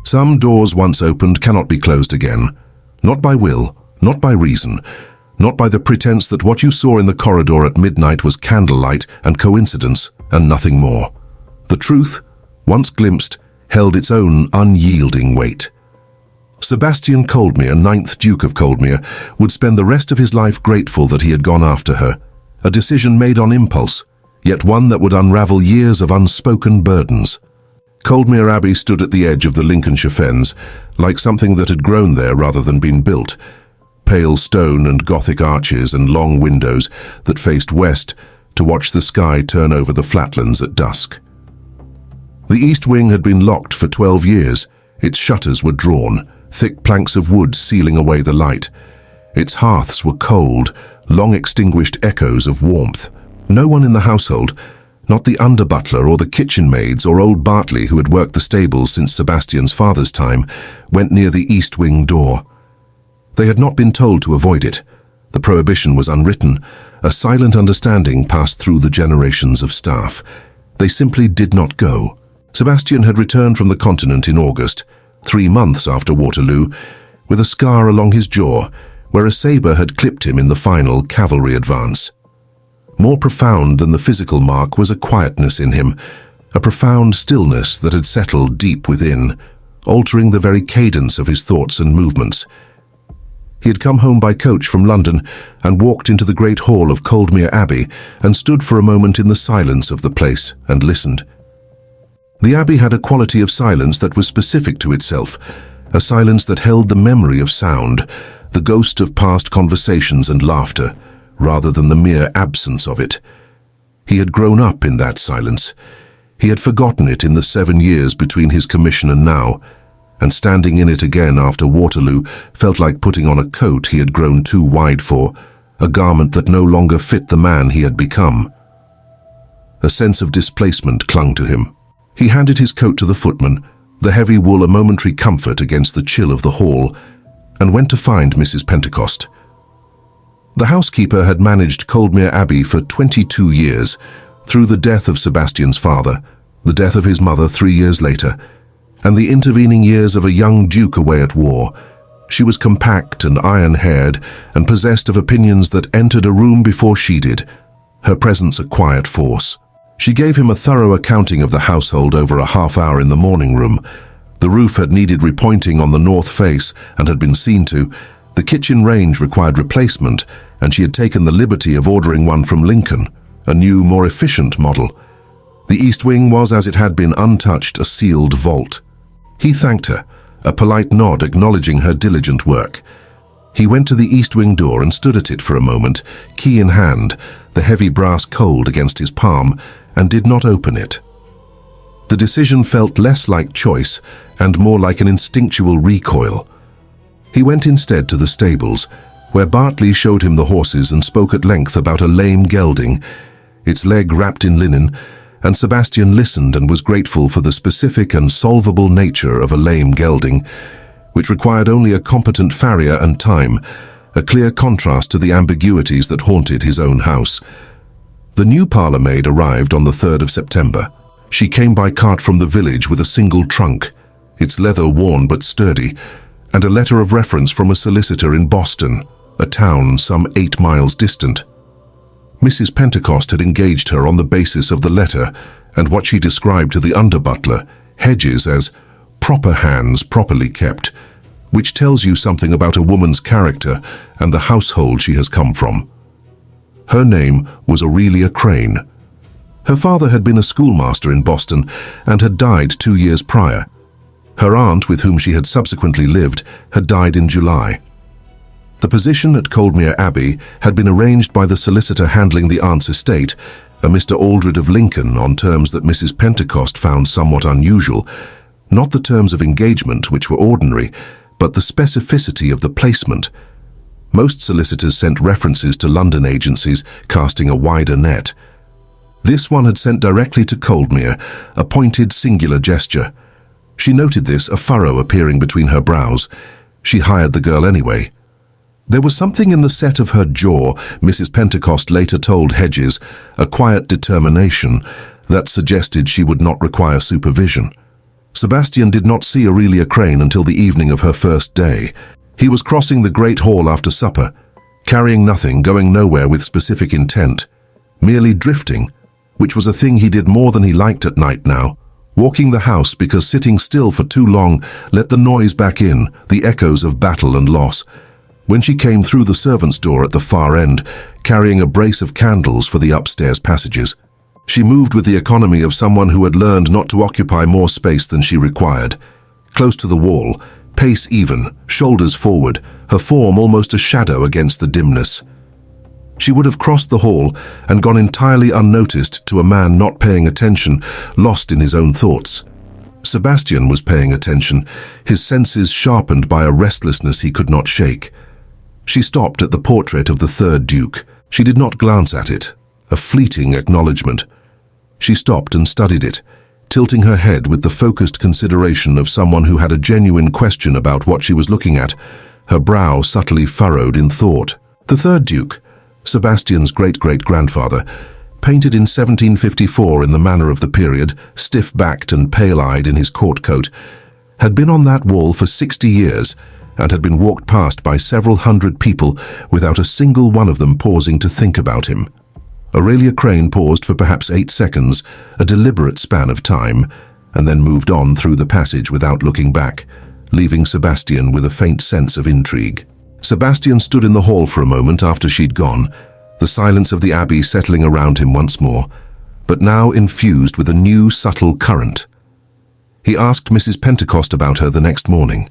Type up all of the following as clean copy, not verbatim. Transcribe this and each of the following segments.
Some doors once opened cannot be closed again. Not by will, not by reason, not by the pretense that what you saw in the corridor at midnight was candlelight and coincidence and nothing more. The truth, once glimpsed, held its own unyielding weight. Sebastian Coldmere, 9th Duke of Coldmere, would spend the rest of his life grateful that he had gone after her, a decision made on impulse, yet one that would unravel years of unspoken burdens. Coldmere Abbey stood at the edge of the Lincolnshire Fens, like something that had grown there rather than been built. Pale stone and Gothic arches and long windows that faced west to watch the sky turn over the flatlands at dusk. The east wing had been locked for 12 years. Its shutters were drawn, thick planks of wood sealing away the light. Its hearths were cold, long-extinguished echoes of warmth. No one in the household, not the under-butler or the kitchen maids or old Bartley who had worked the stables since Sebastian's father's time, went near the east wing door. They had not been told to avoid it. The prohibition was unwritten. A silent understanding passed through the generations of staff. They simply did not go. Sebastian had returned from the continent in August, 3 months after Waterloo, with a scar along his jaw, where a sabre had clipped him in the final cavalry advance. More profound than the physical mark was a quietness in him, a profound stillness that had settled deep within, altering the very cadence of his thoughts and movements. He had come home by coach from London and walked into the great hall of Coldmere Abbey and stood for a moment in the silence of the place and listened. The Abbey had a quality of silence that was specific to itself, a silence that held the memory of sound, the ghost of past conversations and laughter, rather than the mere absence of it. He had grown up in that silence. He had forgotten it in the 7 years between his commission and now, and standing in it again after Waterloo felt like putting on a coat he had grown too wide for, a garment that no longer fit the man he had become. A sense of displacement clung to him. He handed his coat to the footman, the heavy wool a momentary comfort against the chill of the hall, and went to find Mrs. Pentecost. The housekeeper had managed Coldmere Abbey for 22 years, through the death of Sebastian's father, the death of his mother 3 years later, and the intervening years of a young duke away at war. She was compact and iron-haired and possessed of opinions that entered a room before she did, her presence a quiet force. She gave him a thorough accounting of the household over a half-hour in the morning room. The roof had needed repointing on the north face and had been seen to. The kitchen range required replacement, and she had taken the liberty of ordering one from Lincoln, a new, more efficient model. The east wing was, as it had been, untouched, a sealed vault. He thanked her, a polite nod acknowledging her diligent work. He went to the east wing door and stood at it for a moment, key in hand, the heavy brass cold against his palm, and did not open it. The decision felt less like choice and more like an instinctual recoil. He went instead to the stables, where Bartley showed him the horses and spoke at length about a lame gelding, its leg wrapped in linen, and Sebastian listened and was grateful for the specific and solvable nature of a lame gelding, which required only a competent farrier and time, a clear contrast to the ambiguities that haunted his own house. The new parlour maid arrived on the 3rd of September. She came by cart from the village with a single trunk, its leather worn but sturdy, and a letter of reference from a solicitor in Boston, a town some 8 miles distant. Mrs. Pentecost had engaged her on the basis of the letter and what she described to the under-butler, Hedges, as proper hands properly kept, which tells you something about a woman's character and the household she has come from. Her name was Aurelia Crane. Her father had been a schoolmaster in Boston and had died 2 years prior. Her aunt, with whom she had subsequently lived, had died in July. The position at Coldmere Abbey had been arranged by the solicitor handling the aunt's estate, a Mr. Aldred of Lincoln, on terms that Mrs. Pentecost found somewhat unusual, not the terms of engagement, which were ordinary, but the specificity of the placement. Most solicitors sent references to London agencies, casting a wider net. This one had sent directly to Coldmere, a pointed, singular gesture. She noted this, a furrow appearing between her brows. She hired the girl anyway. There was something in the set of her jaw, Mrs. Pentecost later told Hedges, a quiet determination that suggested she would not require supervision. Sebastian did not see Aurelia Crane until the evening of her first day. He was crossing the great hall after supper, carrying nothing, going nowhere with specific intent, merely drifting, which was a thing he did more than he liked at night now, walking the house because sitting still for too long let the noise back in, the echoes of battle and loss. When she came through the servants' door at the far end, carrying a brace of candles for the upstairs passages, she moved with the economy of someone who had learned not to occupy more space than she required. Close to the wall, pace even, shoulders forward, her form almost a shadow against the dimness. She would have crossed the hall and gone entirely unnoticed to a man not paying attention, lost in his own thoughts. Sebastian was paying attention, his senses sharpened by a restlessness he could not shake. She stopped at the portrait of the third Duke. She did not glance at it, a fleeting acknowledgement. She stopped and studied it, tilting her head with the focused consideration of someone who had a genuine question about what she was looking at, her brow subtly furrowed in thought. The third Duke, Sebastian's great-great-grandfather, painted in 1754 in the manner of the period, stiff-backed and pale-eyed in his court coat, had been on that wall for 60 years and had been walked past by several hundred people without a single one of them pausing to think about him. Aurelia Crane paused for perhaps 8 seconds, a deliberate span of time, and then moved on through the passage without looking back, leaving Sebastian with a faint sense of intrigue. Sebastian stood in the hall for a moment after she'd gone, the silence of the abbey settling around him once more, but now infused with a new subtle current. He asked Mrs. Pentecost about her the next morning.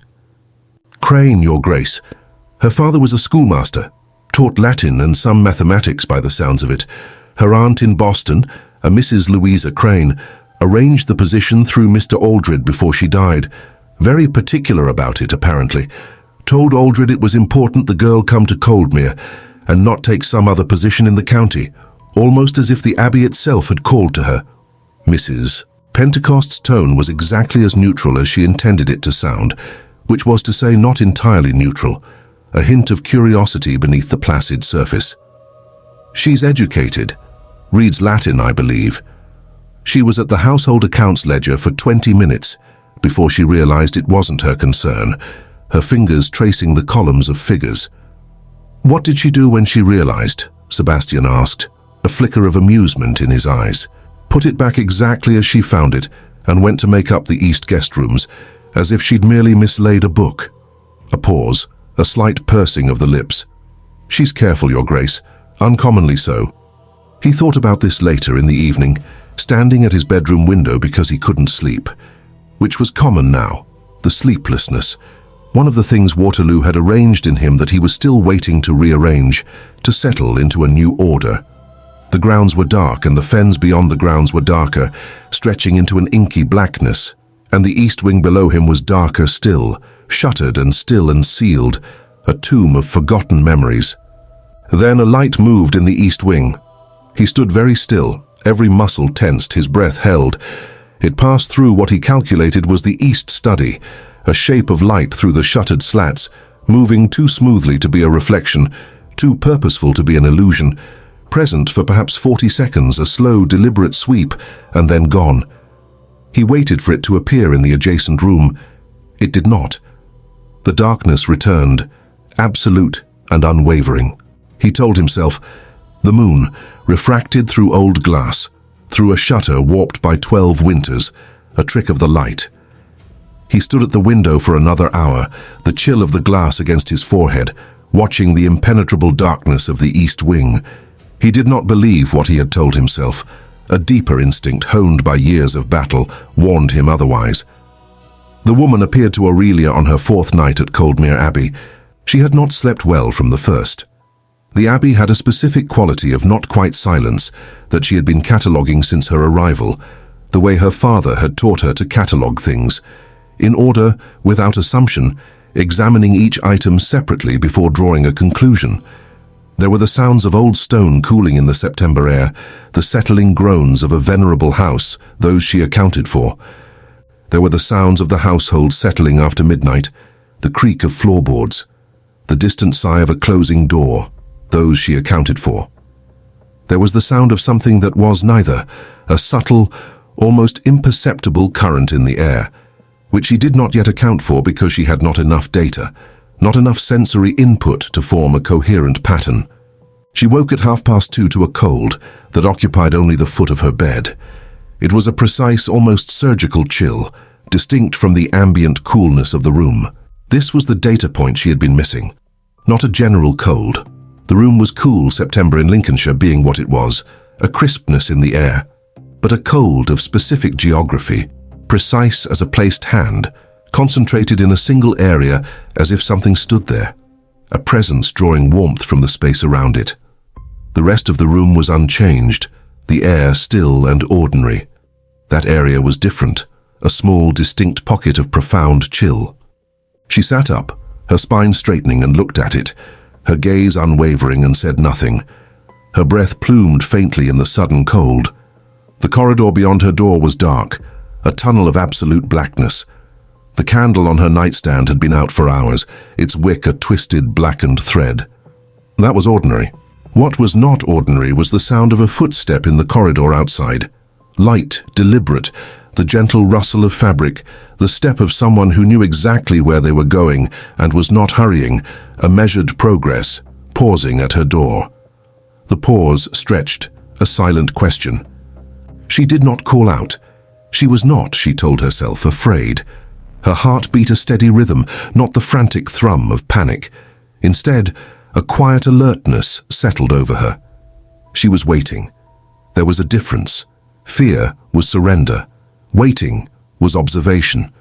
"Crane, Your Grace. Her father was a schoolmaster, taught Latin and some mathematics by the sounds of it. Her aunt in Boston, a Mrs. Louisa Crane, arranged the position through Mr. Aldred before she died. Very particular about it, apparently. Told Aldred it was important the girl come to Coldmere and not take some other position in the county, almost as if the abbey itself had called to her." Mrs. Pentecost's tone was exactly as neutral as she intended it to sound, which was to say not entirely neutral, a hint of curiosity beneath the placid surface. "She's educated, reads Latin, I believe. She was at the household accounts ledger for 20 minutes before she realized it wasn't her concern, her fingers tracing the columns of figures." "What did she do when she realized?" Sebastian asked, a flicker of amusement in his eyes. "Put it back exactly as she found it and went to make up the east guest rooms, as if she'd merely mislaid a book." A pause, a slight pursing of the lips. "She's careful, Your Grace, uncommonly so." He thought about this later in the evening, standing at his bedroom window because he couldn't sleep, which was common now, the sleeplessness, one of the things Waterloo had arranged in him that he was still waiting to rearrange, to settle into a new order. The grounds were dark and the fens beyond the grounds were darker, stretching into an inky blackness, and the east wing below him was darker still, shuttered and still and sealed, a tomb of forgotten memories. Then a light moved in the east wing. He stood very still, every muscle tensed, his breath held. It passed through what he calculated was the east study, a shape of light through the shuttered slats, moving too smoothly to be a reflection, too purposeful to be an illusion, present for perhaps 40 seconds, a slow, deliberate sweep, and then gone. He waited for it to appear in the adjacent room. It did not. The darkness returned, absolute and unwavering. He told himself, the moon, refracted through old glass, through a shutter warped by 12 winters, a trick of the light. He stood at the window for another hour, the chill of the glass against his forehead, watching the impenetrable darkness of the east wing. He did not believe what he had told himself. A deeper instinct, honed by years of battle, warned him otherwise. The woman appeared to Aurelia on her 4th night at Coldmere Abbey. She had not slept well from the first. The abbey had a specific quality of not quite silence that she had been cataloguing since her arrival, the way her father had taught her to catalogue things, in order, without assumption, examining each item separately before drawing a conclusion. There were the sounds of old stone cooling in the September air, the settling groans of a venerable house, those she accounted for. There were the sounds of the household settling after midnight, the creak of floorboards, the distant sigh of a closing door, those she accounted for. There was the sound of something that was neither, a subtle, almost imperceptible current in the air, which she did not yet account for because she had not enough data, not enough sensory input to form a coherent pattern. She woke at 2:30 to a cold that occupied only the foot of her bed. It was a precise, almost surgical chill, distinct from the ambient coolness of the room. This was the data point she had been missing. Not a general cold. The room was cool, September in Lincolnshire being what it was, a crispness in the air. But a cold of specific geography, precise as a placed hand, concentrated in a single area as if something stood there, a presence drawing warmth from the space around it. The rest of the room was unchanged, the air still and ordinary. That area was different, a small, distinct pocket of profound chill. She sat up, her spine straightening, and looked at it, her gaze unwavering, and said nothing. Her breath plumed faintly in the sudden cold. The corridor beyond her door was dark, a tunnel of absolute blackness. The candle on her nightstand had been out for hours, its wick a twisted, blackened thread. That was ordinary. What was not ordinary was the sound of a footstep in the corridor outside. Light, deliberate, the gentle rustle of fabric, the step of someone who knew exactly where they were going and was not hurrying, a measured progress, pausing at her door. The pause stretched, a silent question. She did not call out. She was not, she told herself, afraid. Her heart beat a steady rhythm, not the frantic thrum of panic. Instead, a quiet alertness settled over her. She was waiting. There was a difference. Fear was surrender. Waiting was observation.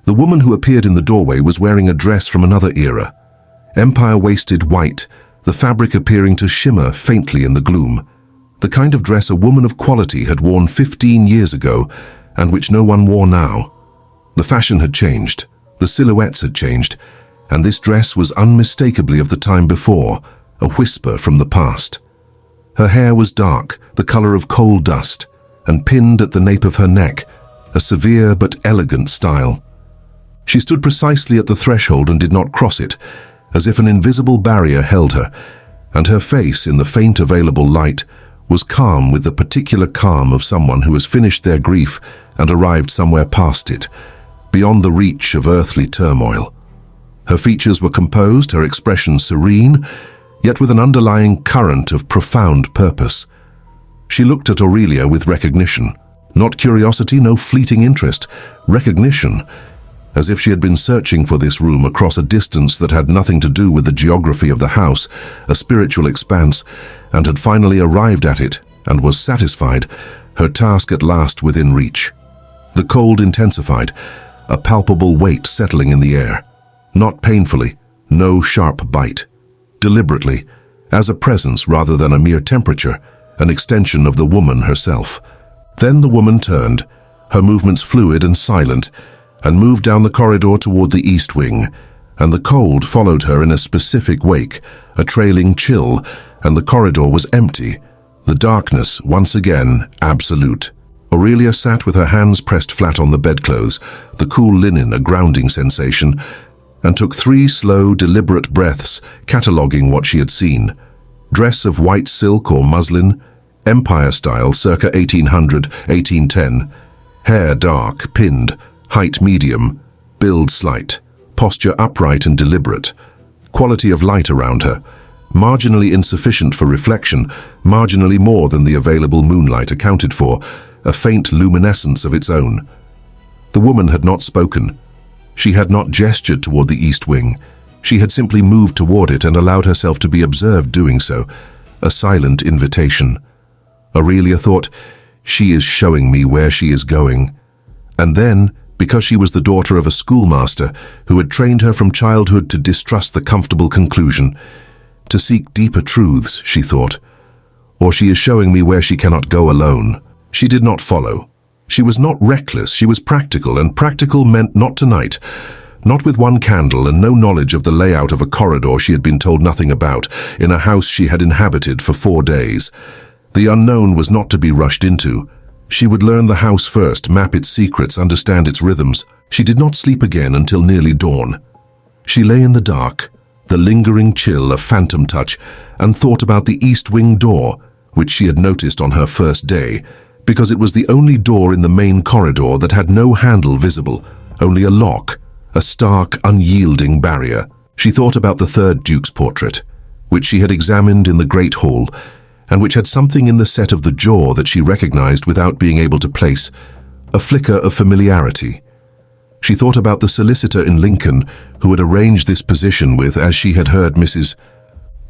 The woman who appeared in the doorway was wearing a dress from another era. Empire-waisted white, the fabric appearing to shimmer faintly in the gloom. The kind of dress a woman of quality had worn 15 years ago, and which no one wore now. The fashion had changed, the silhouettes had changed, and this dress was unmistakably of the time before, a whisper from the past. Her hair was dark, the color of coal dust, and pinned at the nape of her neck, a severe but elegant style. She stood precisely at the threshold and did not cross it, as if an invisible barrier held her, and her face, in the faint available light, was calm with the particular calm of someone who has finished their grief and arrived somewhere past it, beyond the reach of earthly turmoil. Her features were composed, her expression serene, yet with an underlying current of profound purpose. She looked at Aurelia with recognition. Not curiosity, no fleeting interest. Recognition, as if she had been searching for this room across a distance that had nothing to do with the geography of the house, a spiritual expanse, and had finally arrived at it and was satisfied, her task at last within reach. The cold intensified, a palpable weight settling in the air. Not painfully, no sharp bite. Deliberately, as a presence rather than a mere temperature, an extension of the woman herself. Then the woman turned, her movements fluid and silent, and moved down the corridor toward the east wing, and the cold followed her in a specific wake, a trailing chill, and the corridor was empty, the darkness once again absolute. Aurelia sat with her hands pressed flat on the bedclothes, the cool linen a grounding sensation, and took 3 slow, deliberate breaths, cataloguing what she had seen. Dress of white silk or muslin, Empire style circa 1800-1810, hair dark, pinned, height medium, build slight, posture upright and deliberate, quality of light around her, marginally insufficient for reflection, marginally more than the available moonlight accounted for, a faint luminescence of its own. The woman had not spoken. She had not gestured toward the east wing. She had simply moved toward it and allowed herself to be observed doing so, a silent invitation. Aurelia thought, she is showing me where she is going. And then, because she was the daughter of a schoolmaster who had trained her from childhood to distrust the comfortable conclusion, to seek deeper truths, she thought, or she is showing me where she cannot go alone. She did not follow. She was not reckless, she was practical, and practical meant not tonight. Not with one candle and no knowledge of the layout of a corridor she had been told nothing about, in a house she had inhabited for 4 days. The unknown was not to be rushed into. She would learn the house first, map its secrets, understand its rhythms. She did not sleep again until nearly dawn. She lay in the dark, the lingering chill a phantom touch, and thought about the east wing door, which she had noticed on her first day, because it was the only door in the main corridor that had no handle visible, only a lock, a stark, unyielding barrier. She thought about the third Duke's portrait, which she had examined in the Great Hall, and which had something in the set of the jaw that she recognized without being able to place, a flicker of familiarity. She thought about the solicitor in Lincoln who had arranged this position with, as she had heard Mrs.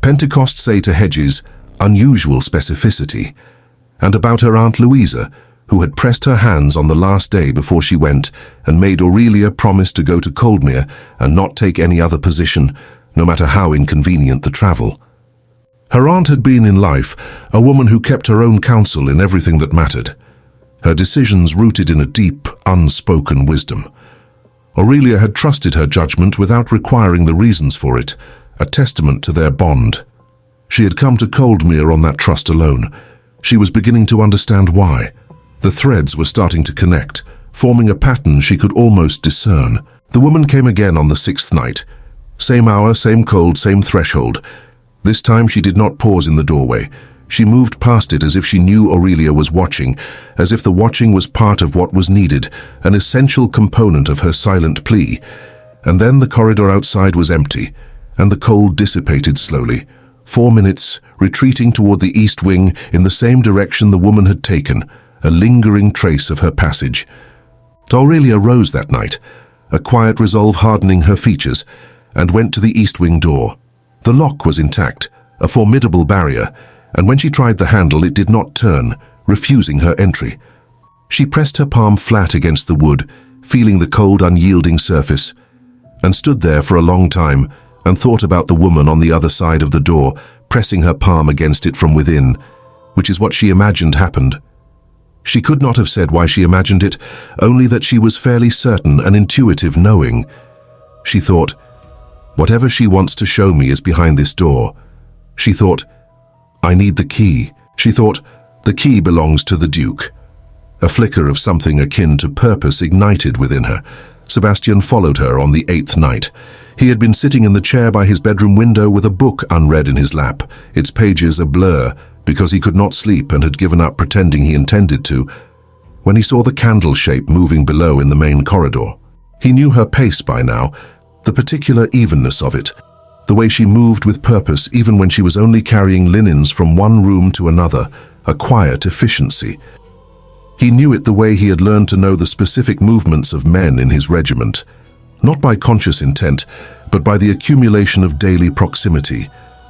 Pentecost say to Hedges, unusual specificity, and about her Aunt Louisa, who had pressed her hands on the last day before she went and made Aurelia promise to go to Coldmere and not take any other position, no matter how inconvenient the travel. Her aunt had been in life a woman who kept her own counsel in everything that mattered, her decisions rooted in a deep, unspoken wisdom. Aurelia had trusted her judgment without requiring the reasons for it, a testament to their bond. She had come to Coldmere on that trust alone. She was beginning to understand why. The threads were starting to connect, forming a pattern she could almost discern. The woman came again on the 6th night. Same hour, same cold, same threshold. This time she did not pause in the doorway. She moved past it as if she knew Aurelia was watching, as if the watching was part of what was needed, an essential component of her silent plea. And then the corridor outside was empty, and the cold dissipated slowly. 4 minutes, retreating toward the east wing in the same direction the woman had taken, a lingering trace of her passage. Aurelia rose that night, a quiet resolve hardening her features, and went to the east wing door. The lock was intact, a formidable barrier, and when she tried the handle it did not turn, refusing her entry. She pressed her palm flat against the wood, feeling the cold, unyielding surface, and stood there for a long time and thought about the woman on the other side of the door, pressing her palm against it from within, which is what she imagined happened. She could not have said why she imagined it, only that she was fairly certain, an intuitive knowing. She thought, whatever she wants to show me is behind this door. She thought, I need the key. She thought, the key belongs to the Duke. A flicker of something akin to purpose ignited within her. Sebastian followed her on the 8th night. He had been sitting in the chair by his bedroom window with a book unread in his lap, its pages a blur, because he could not sleep and had given up pretending he intended to, when he saw the candle shape moving below in the main corridor. He knew her pace by now, the particular evenness of it, the way she moved with purpose even when she was only carrying linens from one room to another, a quiet efficiency. He knew it the way he had learned to know the specific movements of men in his regiment, not by conscious intent, but by the accumulation of daily proximity,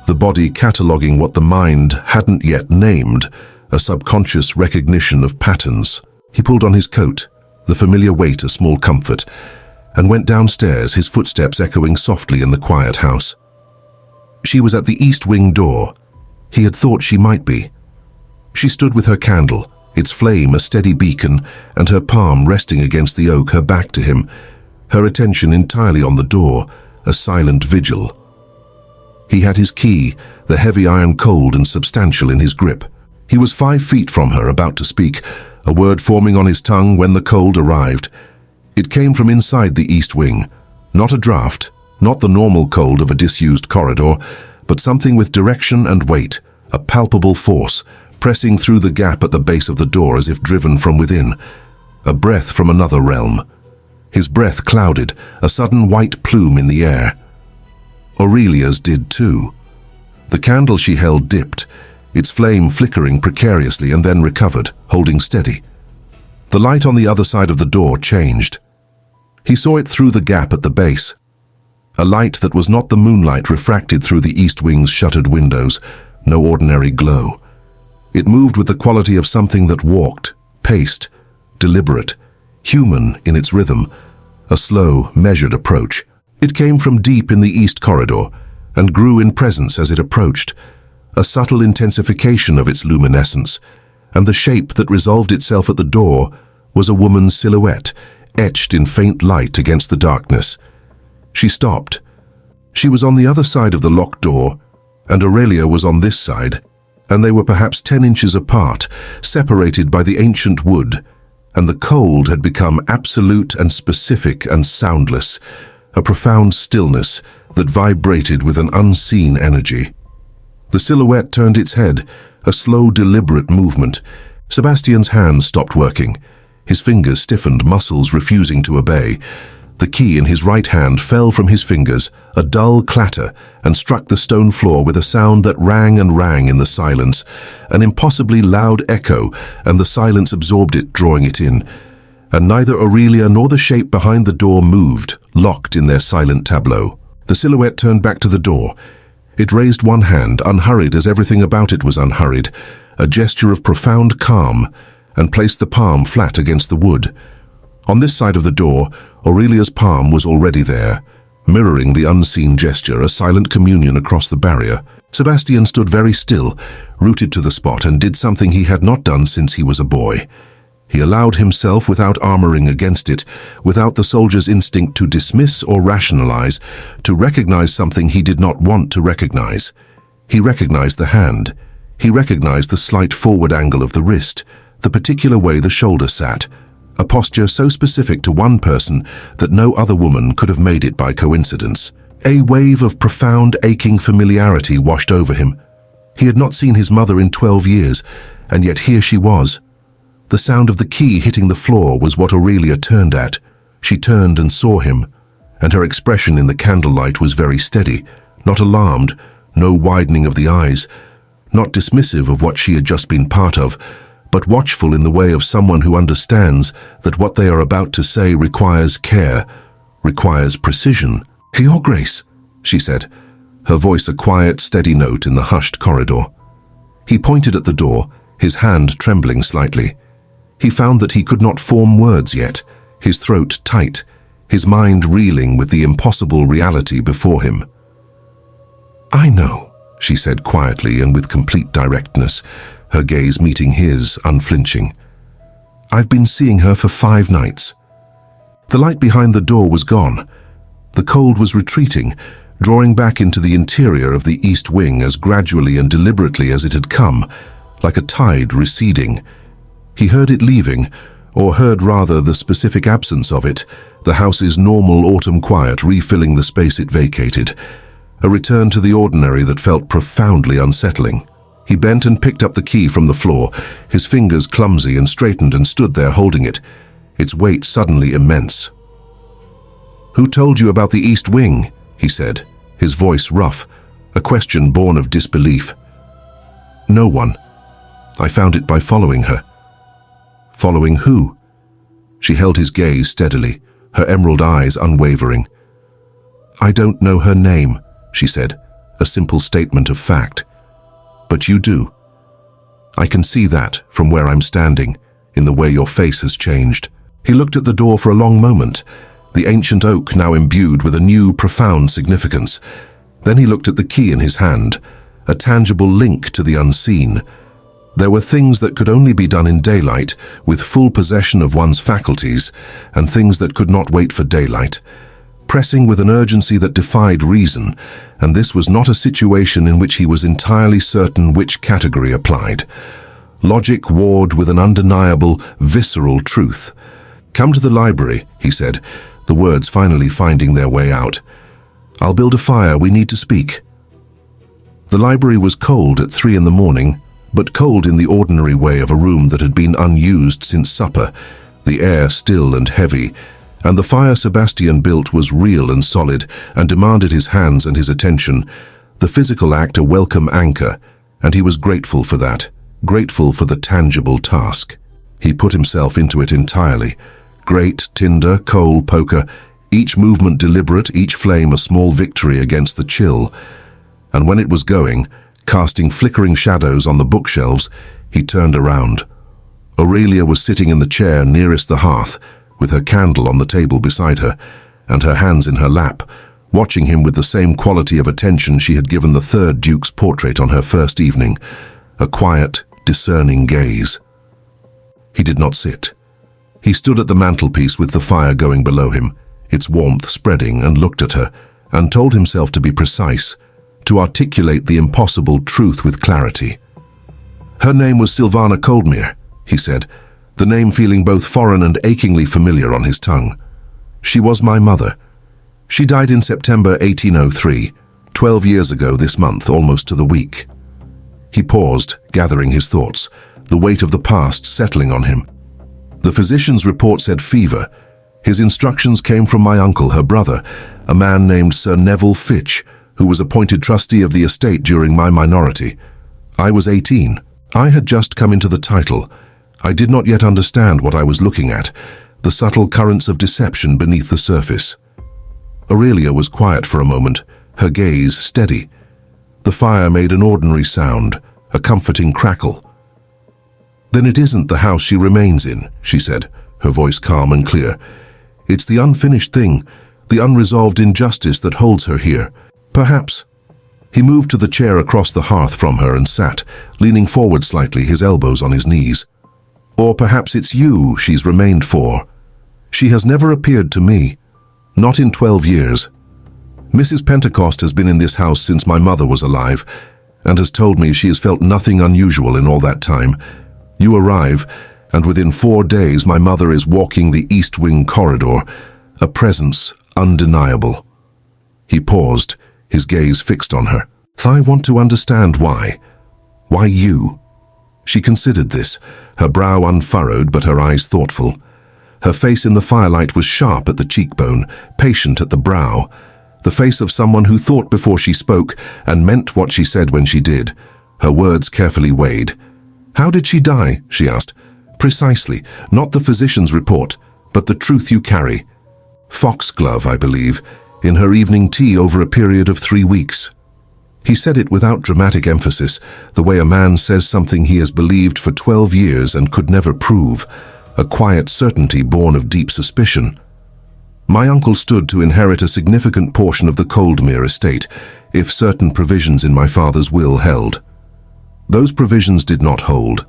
the body cataloguing what the mind hadn't yet named, a subconscious recognition of patterns. He pulled on his coat, the familiar weight a small comfort, and went downstairs, his footsteps echoing softly in the quiet house. She was at the east wing door. He had thought she might be. She stood with her candle, its flame a steady beacon, and her palm resting against the oak, her back to him, her attention entirely on the door, a silent vigil. He had his key, the heavy iron cold and substantial in his grip. He was 5 feet from her, about to speak, a word forming on his tongue when the cold arrived. It came from inside the east wing, not a draft, not the normal cold of a disused corridor, but something with direction and weight, a palpable force, pressing through the gap at the base of the door as if driven from within. A breath from another realm. His breath clouded, a sudden white plume in the air. Aurelia's did too. The candle she held dipped, its flame flickering precariously and then recovered, holding steady. The light on the other side of the door changed. He saw it through the gap at the base. A light that was not the moonlight refracted through the east wing's shuttered windows, no ordinary glow. It moved with the quality of something that walked, paced, deliberate, human in its rhythm, a slow, measured approach. It came from deep in the east corridor and grew in presence as it approached, a subtle intensification of its luminescence, and the shape that resolved itself at the door was a woman's silhouette, etched in faint light against the darkness. She stopped. She was on the other side of the locked door, and Aurelia was on this side, and they were perhaps 10 inches apart, separated by the ancient wood, and the cold had become absolute and specific and soundless, a profound stillness that vibrated with an unseen energy. The silhouette turned its head, a slow, deliberate movement. Sebastian's hands stopped working. His fingers stiffened, muscles refusing to obey. The key in his right hand fell from his fingers, a dull clatter, and struck the stone floor with a sound that rang and rang in the silence, an impossibly loud echo, and the silence absorbed it, drawing it in. And neither Aurelia nor the shape behind the door moved, locked in their silent tableau. The silhouette turned back to the door. It raised one hand, unhurried as everything about it was unhurried, a gesture of profound calm, and placed the palm flat against the wood. On this side of the door, Aurelia's palm was already there, mirroring the unseen gesture, a silent communion across the barrier. Sebastian stood very still, rooted to the spot, and did something he had not done since he was a boy. He allowed himself, without armoring against it, without the soldier's instinct to dismiss or rationalize, to recognize something he did not want to recognize. He recognized the hand. He recognized the slight forward angle of the wrist, the particular way the shoulder sat, a posture so specific to one person that no other woman could have made it by coincidence. A wave of profound, aching familiarity washed over him. He had not seen his mother in 12 years, and yet here she was. The sound of the key hitting the floor was what Aurelia turned at. She turned and saw him, and her expression in the candlelight was very steady, not alarmed, no widening of the eyes, not dismissive of what she had just been part of, but watchful in the way of someone who understands that what they are about to say requires care, requires precision. "Your Grace," she said, her voice a quiet, steady note in the hushed corridor. He pointed at the door, his hand trembling slightly. He found that he could not form words yet, his throat tight, his mind reeling with the impossible reality before him. "I know," she said quietly and with complete directness, her gaze meeting his, unflinching. "I've been seeing her for 5 nights." The light behind the door was gone. The cold was retreating, drawing back into the interior of the east wing as gradually and deliberately as it had come, like a tide receding. He heard it leaving, or heard rather the specific absence of it, the house's normal autumn quiet refilling the space it vacated, a return to the ordinary that felt profoundly unsettling. He bent and picked up the key from the floor, his fingers clumsy, and straightened and stood there holding it, its weight suddenly immense. "Who told you about the East Wing?" he said, his voice rough, a question born of disbelief. "No one. I found it by following her." "Following who?" She held his gaze steadily, her emerald eyes unwavering. "I don't know her name," she said, a simple statement of fact. "But you do. I can see that from where I'm standing, in the way your face has changed." He looked at the door for a long moment, the ancient oak now imbued with a new, profound significance. Then he looked at the key in his hand, a tangible link to the unseen. There were things that could only be done in daylight, with full possession of one's faculties, and things that could not wait for daylight, pressing with an urgency that defied reason, and this was not a situation in which he was entirely certain which category applied. Logic warred with an undeniable, visceral truth. "Come to the library," he said, the words finally finding their way out. "I'll build a fire, we need to speak." The library was cold at 3 in the morning, but cold in the ordinary way of a room that had been unused since supper, the air still and heavy, and the fire Sebastian built was real and solid and demanded his hands and his attention, the physical act a welcome anchor, and he was grateful for that, grateful for the tangible task. He put himself into it entirely. Grate, tinder, coal, poker, each movement deliberate, each flame a small victory against the chill. And when it was going, casting flickering shadows on the bookshelves, he turned around. Aurelia was sitting in the chair nearest the hearth, with her candle on the table beside her, and her hands in her lap, watching him with the same quality of attention she had given the 3rd Duke's portrait on her first evening, a quiet, discerning gaze. He did not sit. He stood at the mantelpiece with the fire going below him, its warmth spreading, and looked at her, and told himself to be precise, to articulate the impossible truth with clarity. "Her name was Silvana Coldmere," he said, the name feeling both foreign and achingly familiar on his tongue. "She was my mother. She died in September 1803, 12 years ago this month, almost to the week." He paused, gathering his thoughts, the weight of the past settling on him. The physician's report said fever. His instructions came from my uncle, her brother, a man named Sir Neville Fitch, who was appointed trustee of the estate during my minority. I was 18. I had just come into the title. I did not yet understand what I was looking at, the subtle currents of deception beneath the surface. Aurelia was quiet for a moment, her gaze steady. The fire made an ordinary sound, a comforting crackle. "Then it isn't the house she remains in," she said, her voice calm and clear. "It's the unfinished thing, the unresolved injustice that holds her here. Perhaps." He moved to the chair across the hearth from her and sat, leaning forward slightly, his elbows on his knees. "Or perhaps it's you she's remained for. She has never appeared to me. Not in 12 years. Mrs. Pentecost has been in this house since my mother was alive, and has told me she has felt nothing unusual in all that time. You arrive, and within 4 days my mother is walking the East Wing corridor, a presence undeniable." He paused, his gaze fixed on her. "I want to understand why. Why you?" She considered this, her brow unfurrowed but her eyes thoughtful. Her face in the firelight was sharp at the cheekbone, patient at the brow, the face of someone who thought before she spoke and meant what she said when she did. Her words carefully weighed. "How did she die?" she asked. "Precisely, not the physician's report, but the truth you carry." "Foxglove, I believe, in her evening tea over a period of 3 weeks." He said it without dramatic emphasis, the way a man says something he has believed for 12 years and could never prove, a quiet certainty born of deep suspicion. My uncle stood to inherit a significant portion of the Coldmere estate, if certain provisions in my father's will held. Those provisions did not hold.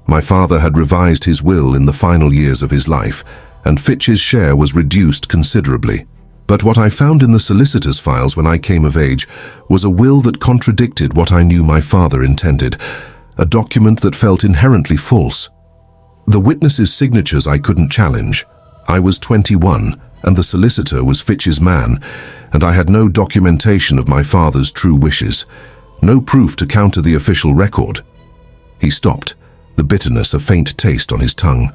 My father had revised his will in the final years of his life, and Fitch's share was reduced considerably. But what I found in the solicitor's files when I came of age was a will that contradicted what I knew my father intended, a document that felt inherently false. The witnesses' signatures I couldn't challenge. I was 21, and the solicitor was Fitch's man, and I had no documentation of my father's true wishes, no proof to counter the official record. He stopped, the bitterness a faint taste on his tongue.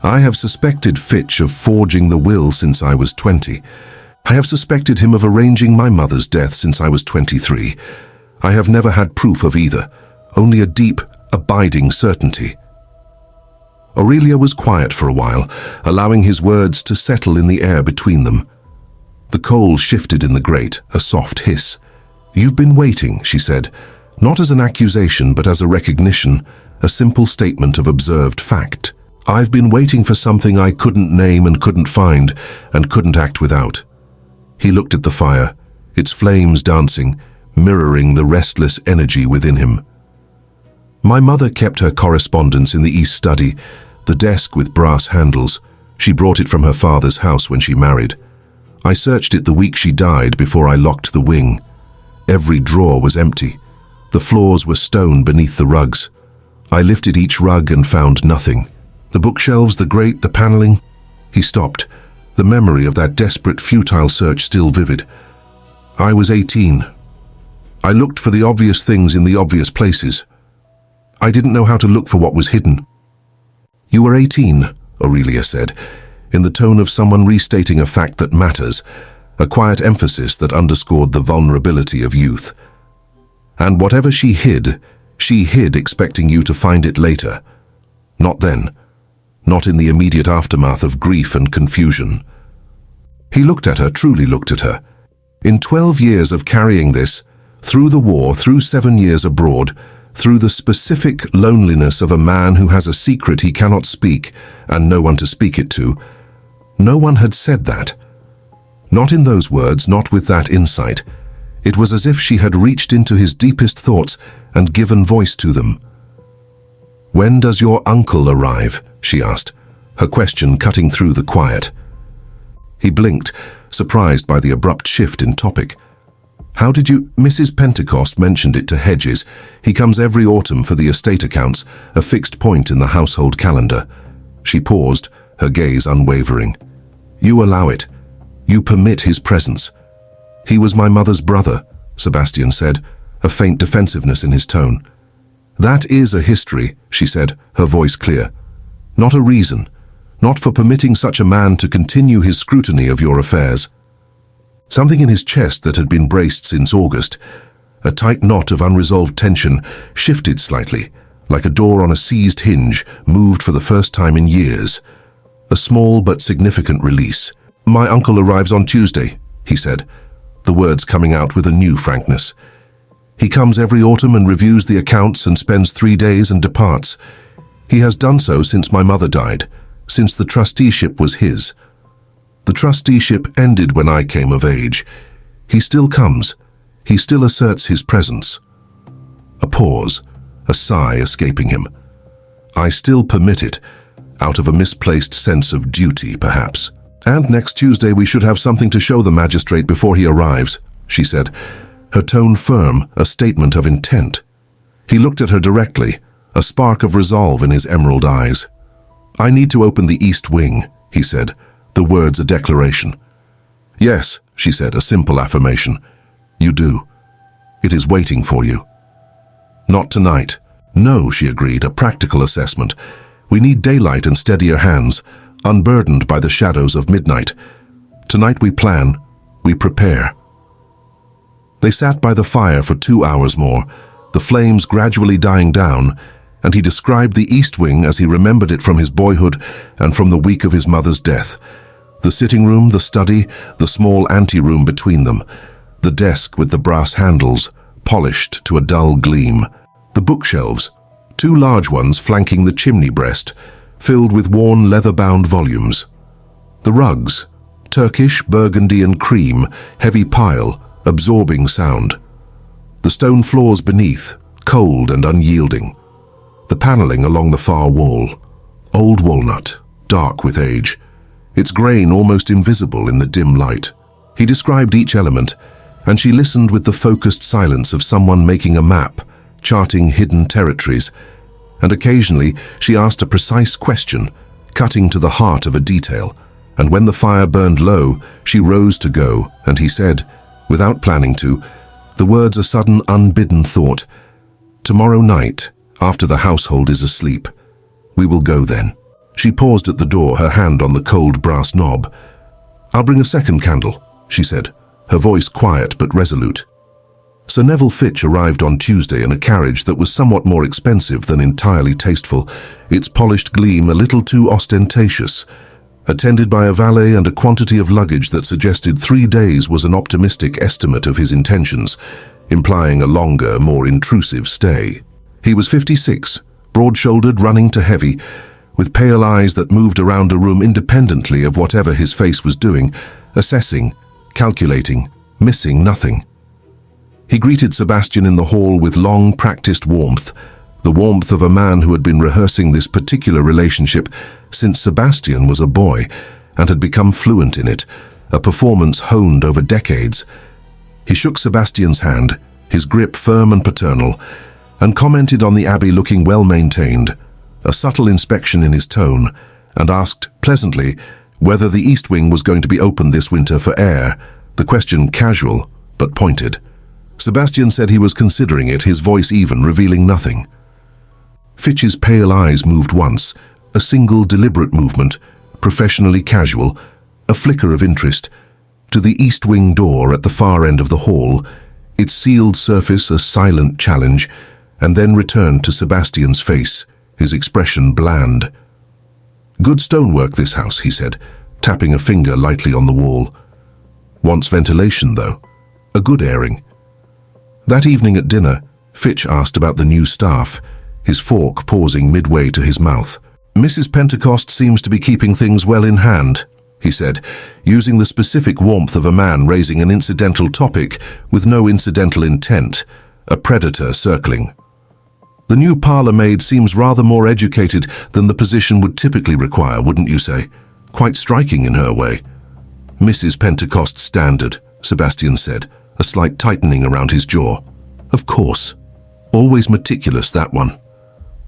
"I have suspected Fitch of forging the will since I was 20. I have suspected him of arranging my mother's death since I was 23. I have never had proof of either, only a deep, abiding certainty." Aurelia was quiet for a while, allowing his words to settle in the air between them. The coals shifted in the grate, a soft hiss. "You've been waiting," she said, not as an accusation but as a recognition, a simple statement of observed fact. "I've been waiting for something I couldn't name and couldn't find, and couldn't act without." He looked at the fire, its flames dancing, mirroring the restless energy within him. My mother kept her correspondence in the East Study, the desk with brass handles. She brought it from her father's house when she married. I searched it the week she died before I locked the wing. Every drawer was empty. The floors were stone beneath the rugs. I lifted each rug and found nothing. The bookshelves, the grate, the paneling. He stopped, the memory of that desperate, futile search still vivid. I was 18. I looked for the obvious things in the obvious places. I didn't know how to look for what was hidden. "You were 18, Aurelia said, in the tone of someone restating a fact that matters, a quiet emphasis that underscored the vulnerability of youth. "And whatever she hid expecting you to find it later. Not then. Not in the immediate aftermath of grief and confusion." He looked at her, truly looked at her. In 12 years of carrying this, through the war, through 7 years abroad, through the specific loneliness of a man who has a secret he cannot speak and no one to speak it to, no one had said that. Not in those words, not with that insight. It was as if she had reached into his deepest thoughts and given voice to them. "When does your uncle arrive?" she asked, her question cutting through the quiet. He blinked, surprised by the abrupt shift in topic. "How did you—" "Mrs. Pentecost mentioned it to Hedges. He comes every autumn for the estate accounts, a fixed point in the household calendar." She paused, her gaze unwavering. "You allow it. You permit his presence." "He was my mother's brother," Sebastian said, a faint defensiveness in his tone. "That is a history," she said, her voice clear. "Not a reason. not for permitting such a man to continue his scrutiny of your affairs. Something in his chest that had been braced since August, a tight knot of unresolved tension, shifted slightly, like a door on a seized hinge, moved for the first time in years. A small but significant release. "My uncle arrives on Tuesday," he said, the words coming out with a new frankness. "He comes every autumn and reviews the accounts and spends 3 days and departs. He has done so since my mother died, since the trusteeship was his. The trusteeship ended when I came of age. He still comes. He still asserts his presence." A pause, a sigh escaping him. "I still permit it, out of a misplaced sense of duty, perhaps. And next Tuesday we should have something to show the magistrate before he arrives," she said, her tone firm, a statement of intent. He looked at her directly, a spark of resolve in his emerald eyes. "I need to open the east wing," he said, the words a declaration. "Yes," she said, a simple affirmation. "You do. It is waiting for you." "Not tonight." "No," she agreed, a practical assessment. "We need daylight and steadier hands, unburdened by the shadows of midnight. Tonight we plan, we prepare." They sat by the fire for 2 hours more, the flames gradually dying down, and he described the east wing as he remembered it from his boyhood and from the week of his mother's death. The sitting room, the study, the small anteroom between them, the desk with the brass handles, polished to a dull gleam, the bookshelves, 2 large ones flanking the chimney breast, filled with worn leather-bound volumes. The rugs, Turkish, burgundy and cream, heavy pile, absorbing sound. The stone floors beneath, cold and unyielding. The paneling along the far wall, old walnut, dark with age, its grain almost invisible in the dim light. He described each element, and she listened with the focused silence of someone making a map, charting hidden territories, and occasionally she asked a precise question, cutting to the heart of a detail, and when the fire burned low, she rose to go, and he said, without planning to, the words a sudden unbidden thought, "Tomorrow night, after the household is asleep, we will go then." She paused at the door, her hand on the cold brass knob. "I'll bring a second candle," she said, her voice quiet but resolute. Sir Neville Fitch arrived on Tuesday in a carriage that was somewhat more expensive than entirely tasteful, its polished gleam a little too ostentatious, attended by a valet and a quantity of luggage that suggested 3 days was an optimistic estimate of his intentions, implying a longer, more intrusive stay. He was 56, broad-shouldered, running to heavy, with pale eyes that moved around a room independently of whatever his face was doing, assessing, calculating, missing nothing. He greeted Sebastian in the hall with long, practiced warmth, the warmth of a man who had been rehearsing this particular relationship since Sebastian was a boy and had become fluent in it, a performance honed over decades. He shook Sebastian's hand, his grip firm and paternal, and commented on the abbey looking well-maintained, a subtle inspection in his tone, and asked, pleasantly, whether the east wing was going to be opened this winter for air, the question casual but pointed. Sebastian said he was considering it, his voice even, revealing nothing. Fitch's pale eyes moved once, a single deliberate movement, professionally casual, a flicker of interest, to the east wing door at the far end of the hall, its sealed surface a silent challenge, and then returned to Sebastian's face, his expression bland. "Good stonework, this house," he said, tapping a finger lightly on the wall. "Wants ventilation, though. A good airing." That evening at dinner, Fitch asked about the new staff, his fork pausing midway to his mouth. "Mrs. Pentecost seems to be keeping things well in hand," he said, using the specific warmth of a man raising an incidental topic with no incidental intent, a predator circling. "The new parlour maid seems rather more educated than the position would typically require, wouldn't you say? Quite striking in her way." "Mrs. Pentecost standard," Sebastian said, a slight tightening around his jaw. "Of course. Always meticulous, that one.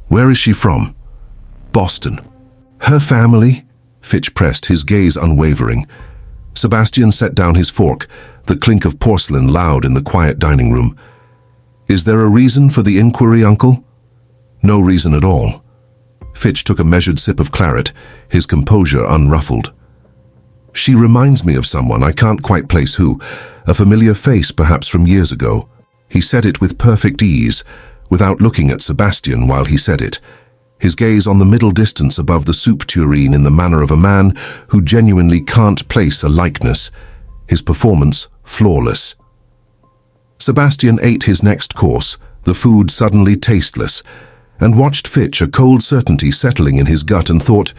Where is she from?" "Boston." "Her family?" Fitch pressed, his gaze unwavering. Sebastian set down his fork, the clink of porcelain loud in the quiet dining room. "Is there a reason for the inquiry, Uncle?" "No reason at all." Fitch took a measured sip of claret, his composure unruffled. "She reminds me of someone, I can't quite place who, a familiar face perhaps from years ago." He said it with perfect ease, without looking at Sebastian while he said it, his gaze on the middle distance above the soup tureen in the manner of a man who genuinely can't place a likeness, his performance flawless. Sebastian ate his next course, the food suddenly tasteless, and watched Fitch, a cold certainty settling in his gut, and thought,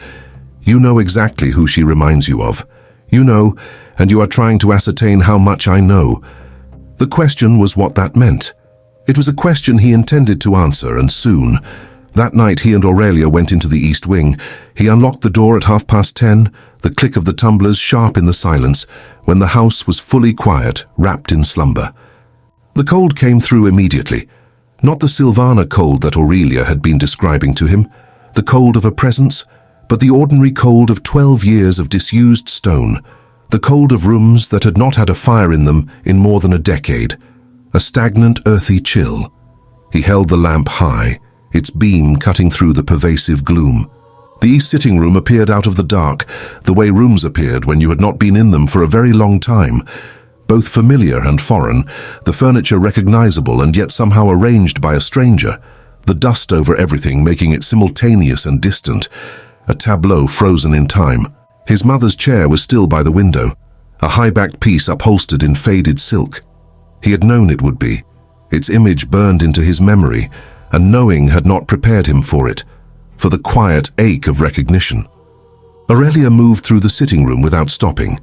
"You know exactly who she reminds you of. You know, and you are trying to ascertain how much I know." The question was what that meant. It was a question he intended to answer, and soon. That night he and Aurelia went into the east wing. He unlocked the door at 10:30, the click of the tumblers sharp in the silence, when the house was fully quiet, wrapped in slumber. The cold came through immediately. Not the Sylvana cold that Aurelia had been describing to him, the cold of a presence, but the ordinary cold of 12 years of disused stone, the cold of rooms that had not had a fire in them in more than a decade, a stagnant, earthy chill. He held the lamp high, its beam cutting through the pervasive gloom. The east sitting room appeared out of the dark, the way rooms appeared when you had not been in them for a very long time. Both familiar and foreign, the furniture recognizable and yet somehow arranged by a stranger, the dust over everything making it simultaneous and distant, a tableau frozen in time. His mother's chair was still by the window, a high-backed piece upholstered in faded silk. He had known it would be. Its image burned into his memory, and knowing had not prepared him for it, for the quiet ache of recognition. Aurelia moved through the sitting room without stopping.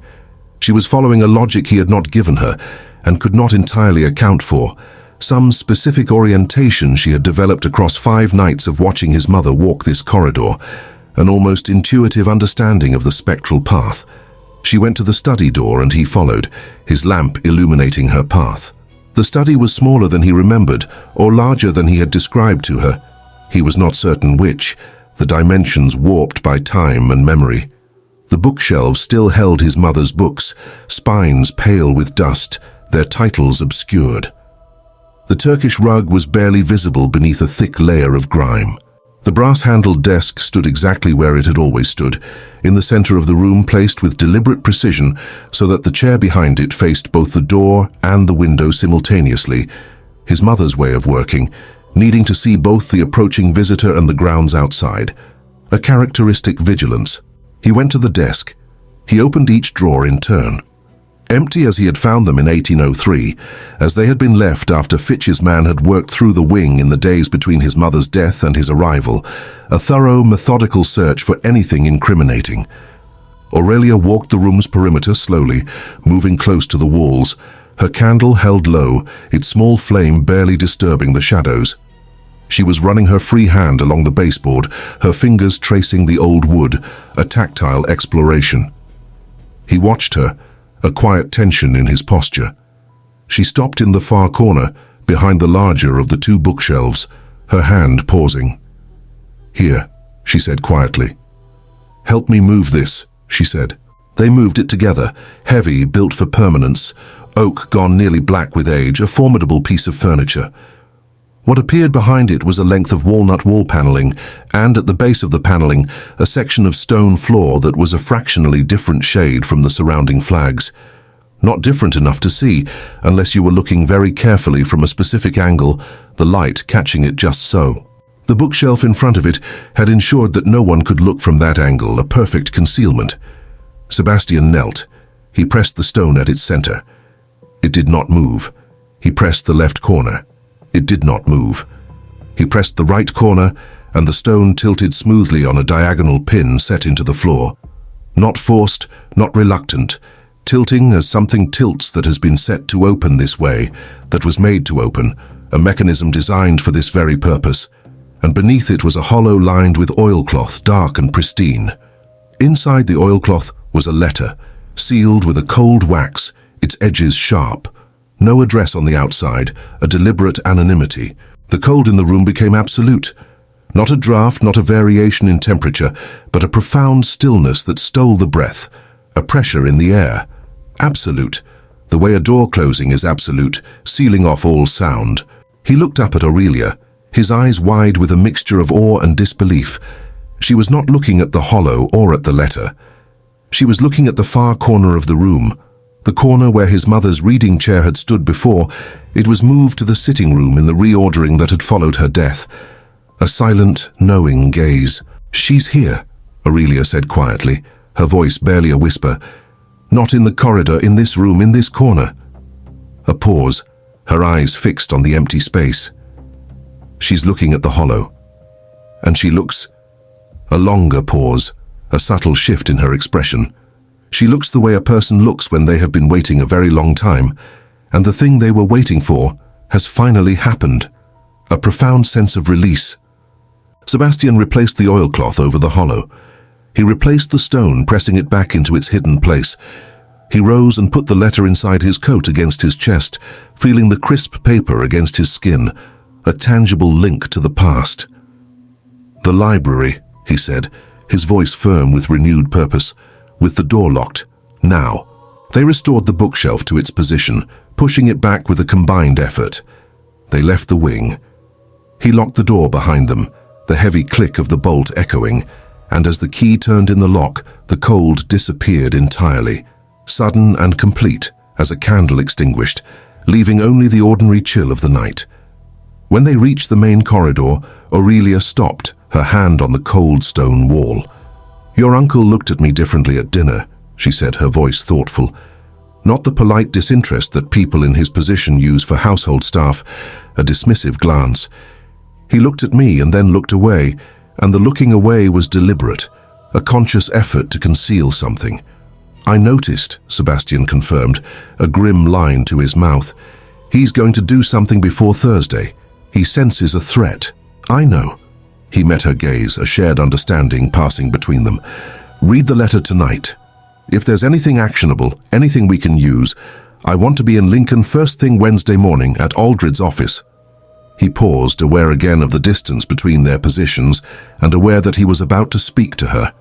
She was following a logic he had not given her, and could not entirely account for, some specific orientation she had developed across 5 nights of watching his mother walk this corridor, an almost intuitive understanding of the spectral path. She went to the study door and he followed, his lamp illuminating her path. The study was smaller than he remembered, or larger than he had described to her. He was not certain which, the dimensions warped by time and memory. The bookshelves still held his mother's books, spines pale with dust, their titles obscured. The Turkish rug was barely visible beneath a thick layer of grime. The brass-handled desk stood exactly where it had always stood, in the center of the room, placed with deliberate precision so that the chair behind it faced both the door and the window simultaneously, his mother's way of working, needing to see both the approaching visitor and the grounds outside, a characteristic vigilance. He went to the desk. He opened each drawer in turn. Empty as he had found them in 1803, as they had been left after Fitch's man had worked through the wing in the days between his mother's death and his arrival, a thorough, methodical search for anything incriminating. Aurelia walked the room's perimeter slowly, moving close to the walls, her candle held low, its small flame barely disturbing the shadows. She was running her free hand along the baseboard, her fingers tracing the old wood, a tactile exploration. He watched her, a quiet tension in his posture. She stopped in the far corner, behind the larger of the 2 bookshelves, her hand pausing. "Here," she said quietly. "Help me move this," she said. They moved it together, heavy, built for permanence, oak gone nearly black with age, a formidable piece of furniture. What appeared behind it was a length of walnut wall paneling, and at the base of the paneling, a section of stone floor that was a fractionally different shade from the surrounding flags. Not different enough to see, unless you were looking very carefully from a specific angle, the light catching it just so. The bookshelf in front of it had ensured that no one could look from that angle, a perfect concealment. Sebastian knelt. He pressed the stone at its center. It did not move. He pressed the left corner. It did not move. He pressed the right corner, and the stone tilted smoothly on a diagonal pin set into the floor. Not forced, not reluctant, tilting as something tilts that has been set to open this way, that was made to open, a mechanism designed for this very purpose, and beneath it was a hollow lined with oilcloth, dark and pristine. Inside the oilcloth was a letter, sealed with a cold wax, its edges sharp. No address on the outside, a deliberate anonymity. The cold in the room became absolute. Not a draft, not a variation in temperature, but a profound stillness that stole the breath, a pressure in the air. Absolute, the way a door closing is absolute, sealing off all sound. He looked up at Aurelia, his eyes wide with a mixture of awe and disbelief, She was not looking at the hollow or at the letter. She was looking at the far corner of the room, the corner where his mother's reading chair had stood before. It was moved to the sitting room in the reordering that had followed her death. A silent, knowing gaze. "She's here," Aurelia said quietly, her voice barely a whisper. "Not in the corridor, in this room, in this corner." A pause, her eyes fixed on the empty space. "She's looking at the hollow. And she looks..." A longer pause, a subtle shift in her expression. "She looks the way a person looks when they have been waiting a very long time, and the thing they were waiting for has finally happened." A profound sense of release. Sebastian replaced the oilcloth over the hollow. He replaced the stone, pressing it back into its hidden place. He rose and put the letter inside his coat against his chest, feeling the crisp paper against his skin, a tangible link to the past. "The library," he said, his voice firm with renewed purpose, "with the door locked. Now." They restored the bookshelf to its position, pushing it back with a combined effort. They left the wing. He locked the door behind them, the heavy click of the bolt echoing, and as the key turned in the lock, the cold disappeared entirely, sudden and complete as a candle extinguished, leaving only the ordinary chill of the night. When they reached the main corridor, Aurelia stopped, her hand on the cold stone wall. "Your uncle looked at me differently at dinner," she said, her voice thoughtful. Not the polite disinterest that people in his position use for household staff, a dismissive glance. He looked at me and then looked away, and the looking away was deliberate, a conscious effort to conceal something. "I noticed," Sebastian confirmed, a grim line to his mouth. "He's going to do something before Thursday. He senses a threat." "I know." He met her gaze, a shared understanding passing between them. "Read the letter tonight. If there's anything actionable, anything we can use, I want to be in Lincoln first thing Wednesday morning at Aldrid's office." He paused, aware again of the distance between their positions, and aware that he was about to speak to her,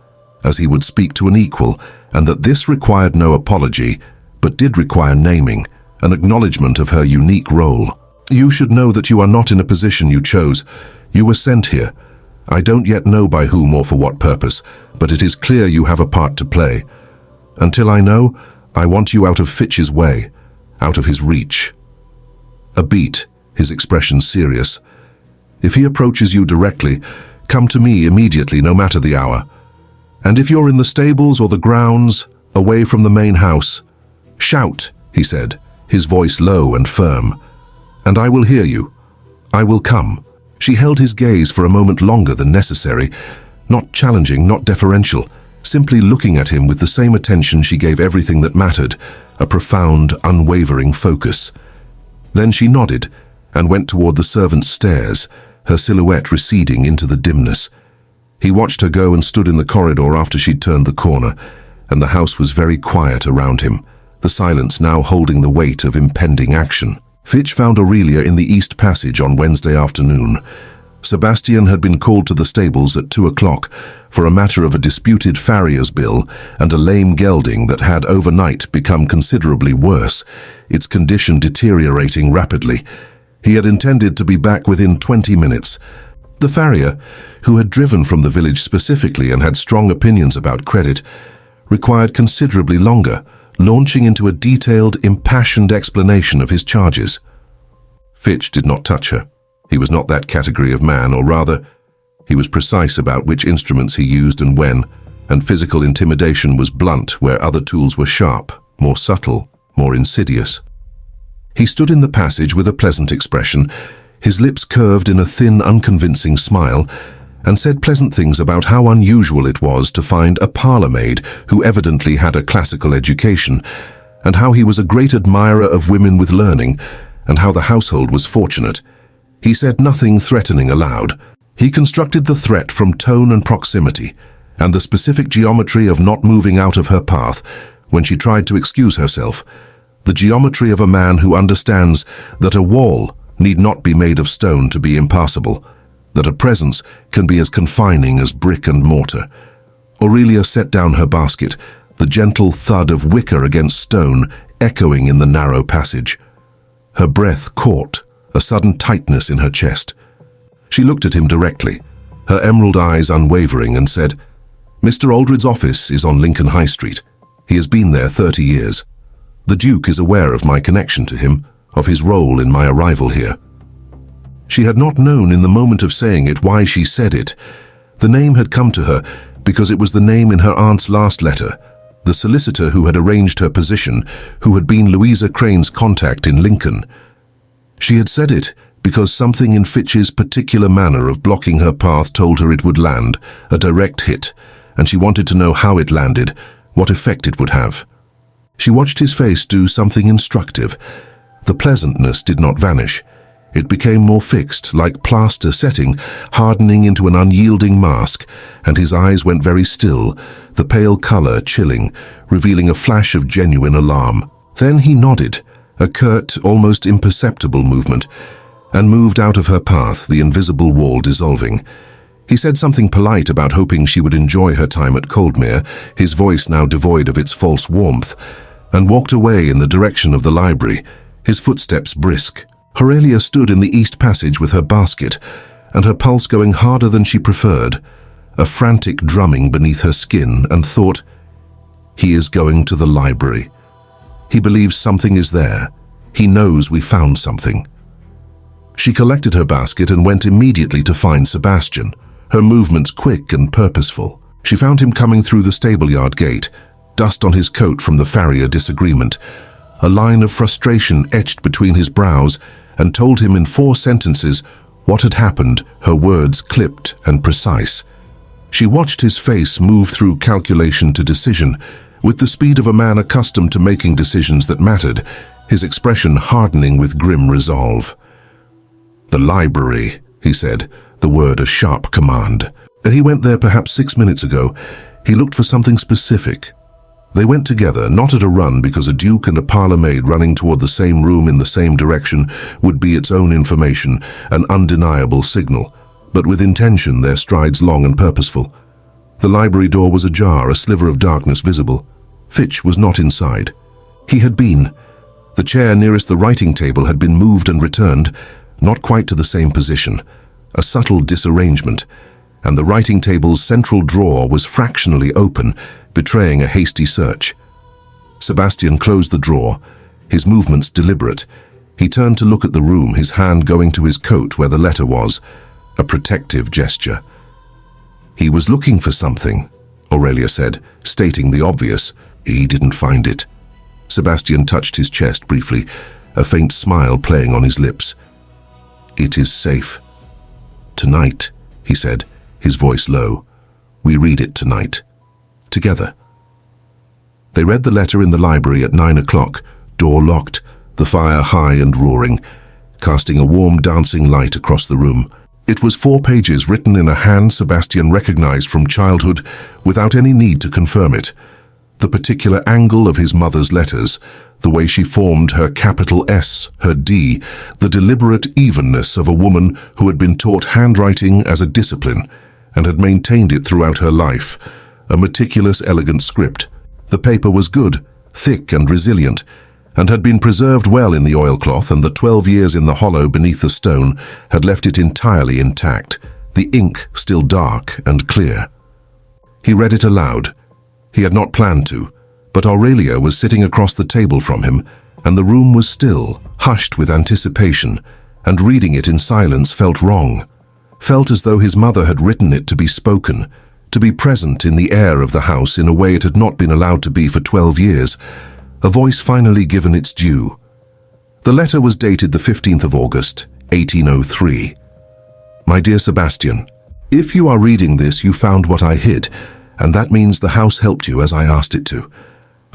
as he would speak to an equal, and that this required no apology, but did require naming, an acknowledgement of her unique role. "You should know that you are not in a position you chose. You were sent here. I don't yet know by whom or for what purpose, but it is clear you have a part to play. Until I know, I want you out of Fitch's way, out of his reach." A beat, his expression serious. "If he approaches you directly, come to me immediately, no matter the hour. And if you're in the stables or the grounds, away from the main house, shout," he said, his voice low and firm. "And I will hear you. I will come." She held his gaze for a moment longer than necessary, not challenging, not deferential, simply looking at him with the same attention she gave everything that mattered, a profound, unwavering focus. Then she nodded and went toward the servants' stairs, her silhouette receding into the dimness. He watched her go and stood in the corridor after she'd turned the corner, and the house was very quiet around him, the silence now holding the weight of impending action. Fitch found Aurelia in the East Passage on Wednesday afternoon. Sebastian had been called to the stables at 2 o'clock for a matter of a disputed farrier's bill and a lame gelding that had overnight become considerably worse, its condition deteriorating rapidly. He had intended to be back within 20 minutes. The farrier, who had driven from the village specifically and had strong opinions about credit, required considerably longer, launching into a detailed, impassioned explanation of his charges. Fitch did not touch her. He was not that category of man, or rather, he was precise about which instruments he used and when, and physical intimidation was blunt where other tools were sharp, more subtle, more insidious. He stood in the passage with a pleasant expression, his lips curved in a thin, unconvincing smile, and said pleasant things about how unusual it was to find a parlour maid who evidently had a classical education, and how he was a great admirer of women with learning, and how the household was fortunate. He said nothing threatening aloud. He constructed the threat from tone and proximity, and the specific geometry of not moving out of her path when she tried to excuse herself, the geometry of a man who understands that a wall need not be made of stone to be impassable, that a presence can be as confining as brick and mortar. Aurelia set down her basket, the gentle thud of wicker against stone echoing in the narrow passage. Her breath caught, a sudden tightness in her chest. She looked at him directly, her emerald eyes unwavering, and said, "Mr. Aldred's office is on Lincoln High Street. He has been there 30 years. The Duke is aware of my connection to him, of his role in my arrival here." She had not known in the moment of saying it why she said it. The name had come to her because it was the name in her aunt's last letter, the solicitor who had arranged her position, who had been Louisa Crane's contact in Lincoln. She had said it because something in Fitch's particular manner of blocking her path told her it would land, a direct hit, and she wanted to know how it landed, what effect it would have. She watched his face do something instructive. The pleasantness did not vanish. It became more fixed, like plaster setting, hardening into an unyielding mask, and his eyes went very still, the pale color chilling, revealing a flash of genuine alarm. Then he nodded, a curt, almost imperceptible movement, and moved out of her path, the invisible wall dissolving. He said something polite about hoping she would enjoy her time at Coldmere, his voice now devoid of its false warmth, and walked away in the direction of the library, his footsteps brisk. Aurelia stood in the east passage with her basket, and her pulse going harder than she preferred, a frantic drumming beneath her skin, and thought, "He is going to the library. He believes something is there. He knows we found something." She collected her basket and went immediately to find Sebastian, her movements quick and purposeful. She found him coming through the stable-yard gate, dust on his coat from the farrier disagreement, a line of frustration etched between his brows, and told him in 4 sentences what had happened, her words clipped and precise. She watched his face move through calculation to decision, with the speed of a man accustomed to making decisions that mattered, his expression hardening with grim resolve. "The library," he said, the word a sharp command. He went there perhaps 6 minutes ago. He looked for something specific. They went together, not at a run, because a duke and a parlour maid running toward the same room in the same direction would be its own information, an undeniable signal, but with intention, their strides long and purposeful. The library door was ajar, a sliver of darkness visible. Fitch was not inside. He had been. The chair nearest the writing table had been moved and returned, not quite to the same position, a subtle disarrangement, and the writing table's central drawer was fractionally open, betraying a hasty search. Sebastian closed the drawer, his movements deliberate. He turned to look at the room, his hand going to his coat where the letter was, a protective gesture. "He was looking for something," Aurelia said, stating the obvious. "He didn't find it." Sebastian touched his chest briefly, a faint smile playing on his lips. "It is safe. Tonight," he said, his voice low. "We read it tonight. Together." They read the letter in the library at 9 o'clock, door locked, the fire high and roaring, casting a warm dancing light across the room. It was 4 pages written in a hand Sebastian recognized from childhood without any need to confirm it. The particular angle of his mother's letters, the way she formed her capital S, her D, the deliberate evenness of a woman who had been taught handwriting as a discipline and had maintained it throughout her life, a meticulous, elegant script. The paper was good, thick and resilient, and had been preserved well in the oilcloth, and the 12 years in the hollow beneath the stone had left it entirely intact, the ink still dark and clear. He read it aloud. He had not planned to, but Aurelia was sitting across the table from him, and the room was still, hushed with anticipation, and reading it in silence felt wrong, felt as though his mother had written it to be spoken, to be present in the air of the house in a way it had not been allowed to be for 12 years, a voice finally given its due. The letter was dated the 15th of August, 1803. "My dear Sebastian, if you are reading this, you found what I hid, and that means the house helped you as I asked it to.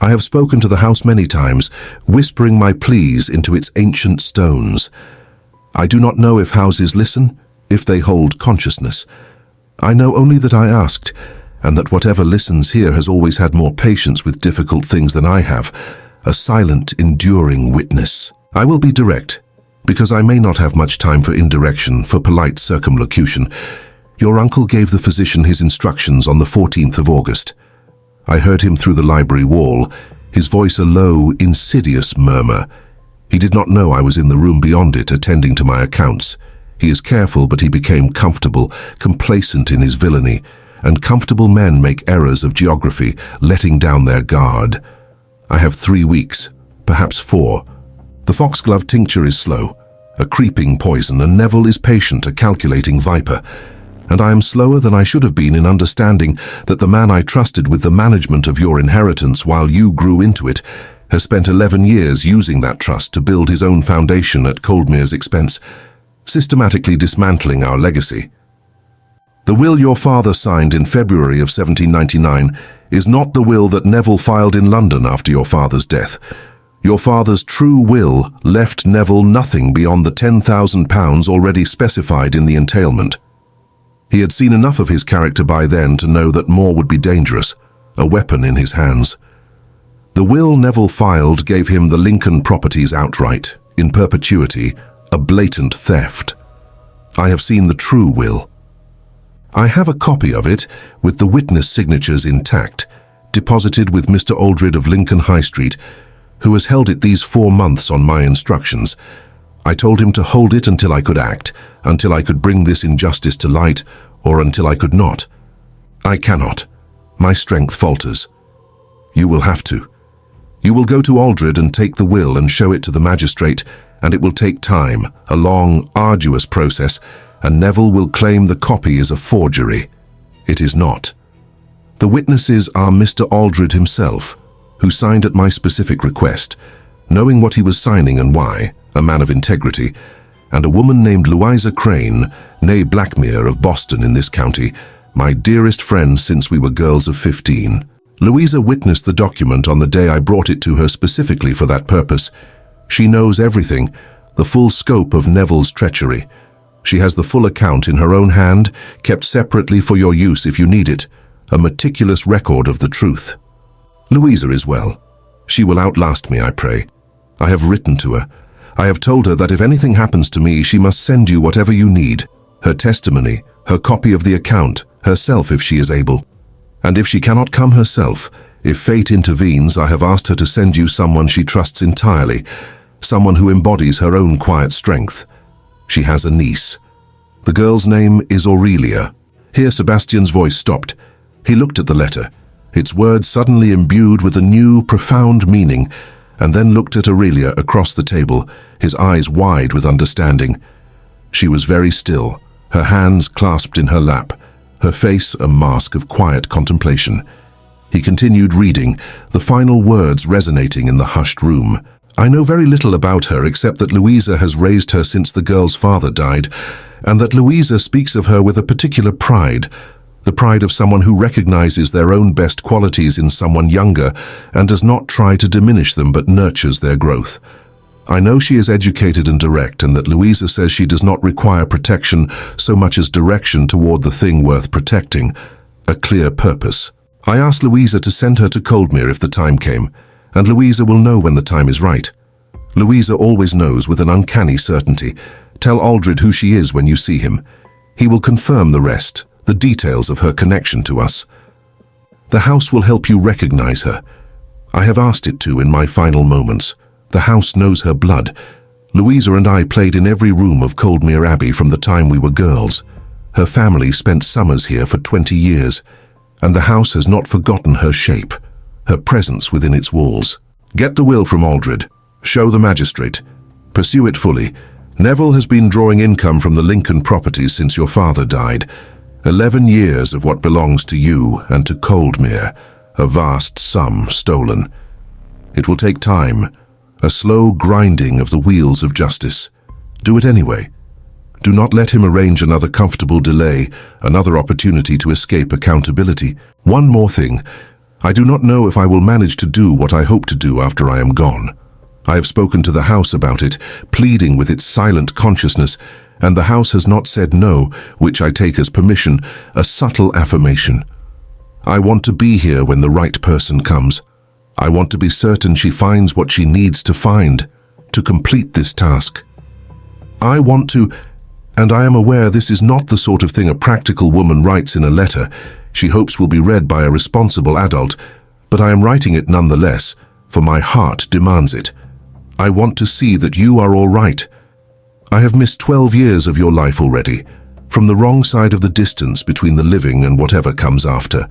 I have spoken to the house many times, whispering my pleas into its ancient stones. I do not know if houses listen, if they hold consciousness. I know only that I asked, and that whatever listens here has always had more patience with difficult things than I have, a silent, enduring witness. I will be direct, because I may not have much time for indirection, for polite circumlocution. Your uncle gave the physician his instructions on the 14th of August. I heard him through the library wall, his voice a low, insidious murmur. He did not know I was in the room beyond it, attending to my accounts. He is careful, but he became comfortable, complacent in his villainy, and comfortable men make errors of geography, letting down their guard. I have 3 weeks, perhaps 4. The foxglove tincture is slow, a creeping poison, and Neville is patient, a calculating viper. And I am slower than I should have been in understanding that the man I trusted with the management of your inheritance while you grew into it has spent 11 years using that trust to build his own foundation at Coldmere's expense, systematically dismantling our legacy. The will your father signed in February of 1799 is not the will that Neville filed in London after your father's death. Your father's true will left Neville nothing beyond the £10,000 already specified in the entailment. He had seen enough of his character by then to know that more would be dangerous, a weapon in his hands. The will Neville filed gave him the Lincoln properties outright, in perpetuity, a blatant theft. I have seen the true will. I have a copy of it, with the witness signatures intact, deposited with Mr. Aldred of Lincoln High Street, who has held it these 4 months on my instructions. I told him to hold it until I could act, until I could bring this injustice to light, or until I could not. I cannot. My strength falters. You will have to. You will go to Aldred and take the will and show it to the magistrate, and it will take time, a long, arduous process, and Neville will claim the copy is a forgery. It is not. The witnesses are Mr. Aldred himself, who signed at my specific request, knowing what he was signing and why, a man of integrity, and a woman named Louisa Crane, née Blackmere of Boston in this county, my dearest friend since we were girls of 15. Louisa witnessed the document on the day I brought it to her specifically for that purpose. She knows everything, the full scope of Neville's treachery. She has the full account in her own hand, kept separately for your use if you need it, a meticulous record of the truth. Louisa is well. She will outlast me, I pray. I have written to her. I have told her that if anything happens to me, she must send you whatever you need, her testimony, her copy of the account, herself if she is able. And if she cannot come herself, if fate intervenes, I have asked her to send you someone she trusts entirely, someone who embodies her own quiet strength. She has a niece. The girl's name is Aurelia. Here Sebastian's voice stopped. He looked at the letter, its words suddenly imbued with a new, profound meaning, and then looked at Aurelia across the table, his eyes wide with understanding. She was very still, her hands clasped in her lap, her face a mask of quiet contemplation. He continued reading, the final words resonating in the hushed room. I know very little about her except that Louisa has raised her since the girl's father died, and that Louisa speaks of her with a particular pride, the pride of someone who recognizes their own best qualities in someone younger and does not try to diminish them but nurtures their growth. I know she is educated and direct, and that Louisa says she does not require protection so much as direction toward the thing worth protecting, a clear purpose. I asked Louisa to send her to Coldmere if the time came, and Louisa will know when the time is right. Louisa always knows with an uncanny certainty. Tell Aldred who she is when you see him. He will confirm the rest, the details of her connection to us. The house will help you recognize her. I have asked it to in my final moments. The house knows her blood. Louisa and I played in every room of Coldmere Abbey from the time we were girls. Her family spent summers here for 20 years, and the house has not forgotten her shape, her presence within its walls. Get the will from Aldred. Show the magistrate. Pursue it fully. Neville has been drawing income from the Lincoln properties since your father died. 11 years of what belongs to you and to Coldmere, a vast sum stolen. It will take time, a slow grinding of the wheels of justice. Do it anyway. Do not let him arrange another comfortable delay, another opportunity to escape accountability. One more thing. I do not know if I will manage to do what I hope to do after I am gone. I have spoken to the house about it, pleading with its silent consciousness, and the house has not said no, which I take as permission, a subtle affirmation. I want to be here when the right person comes. I want to be certain she finds what she needs to find, to complete this task. I want to, and I am aware this is not the sort of thing a practical woman writes in a letter she hopes will be read by a responsible adult, but I am writing it nonetheless, for my heart demands it. I want to see that you are all right. I have missed 12 years of your life already, from the wrong side of the distance between the living and whatever comes after.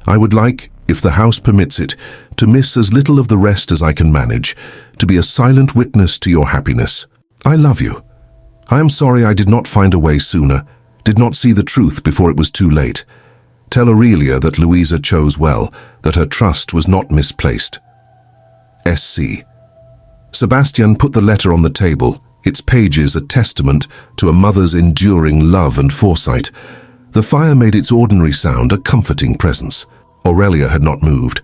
I would like, if the house permits it, to miss as little of the rest as I can manage, to be a silent witness to your happiness. I love you. I am sorry I did not find a way sooner, did not see the truth before it was too late. Tell Aurelia that Louisa chose well, that her trust was not misplaced. SC. Sebastian put the letter on the table, its pages a testament to a mother's enduring love and foresight. The fire made its ordinary sound a comforting presence. Aurelia had not moved.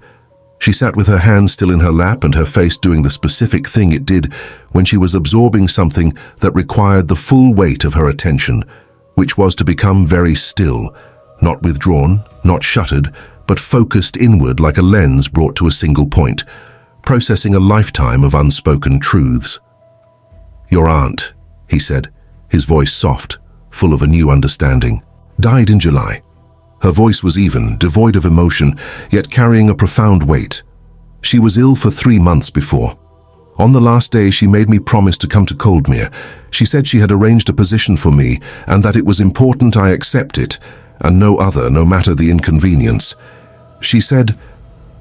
She sat with her hands still in her lap and her face doing the specific thing it did when she was absorbing something that required the full weight of her attention, which was to become very still, not withdrawn, not shuttered, but focused inward like a lens brought to a single point, processing a lifetime of unspoken truths. Your aunt, he said, his voice soft, full of a new understanding, died in July. Her voice was even, devoid of emotion, yet carrying a profound weight. She was ill for 3 months before. On the last day she made me promise to come to Coldmere. She said she had arranged a position for me and that it was important I accept it, and no other, no matter the inconvenience. She said...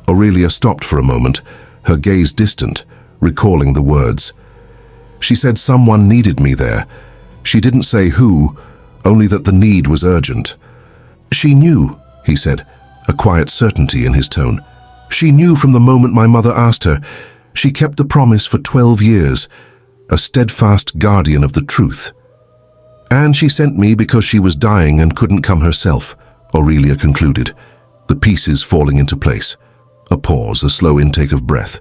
Aurelia stopped for a moment, her gaze distant, recalling the words. She said someone needed me there. She didn't say who, only that the need was urgent. She knew, he said, a quiet certainty in his tone. She knew from the moment my mother asked her. She kept the promise for 12 years, a steadfast guardian of the truth. And she sent me because she was dying and couldn't come herself, Aurelia concluded, the pieces falling into place. A pause, a slow intake of breath.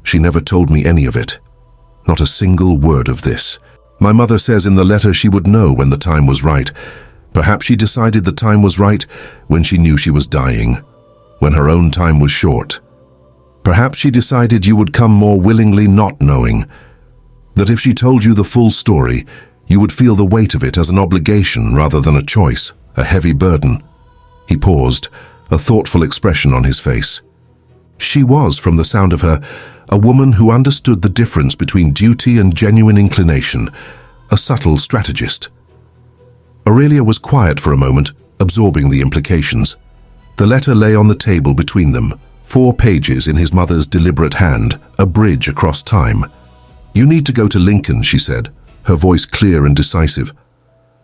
She never told me any of it. Not a single word of this. My mother says in the letter she would know when the time was right. Perhaps she decided the time was right when she knew she was dying, when her own time was short. Perhaps she decided you would come more willingly not knowing, that if she told you the full story, you would feel the weight of it as an obligation rather than a choice, a heavy burden. He paused, a thoughtful expression on his face. She was, from the sound of her, a woman who understood the difference between duty and genuine inclination, a subtle strategist. Aurelia was quiet for a moment, absorbing the implications. The letter lay on the table between them, 4 pages in his mother's deliberate hand, a bridge across time. You need to go to Lincoln, she said, her voice clear and decisive.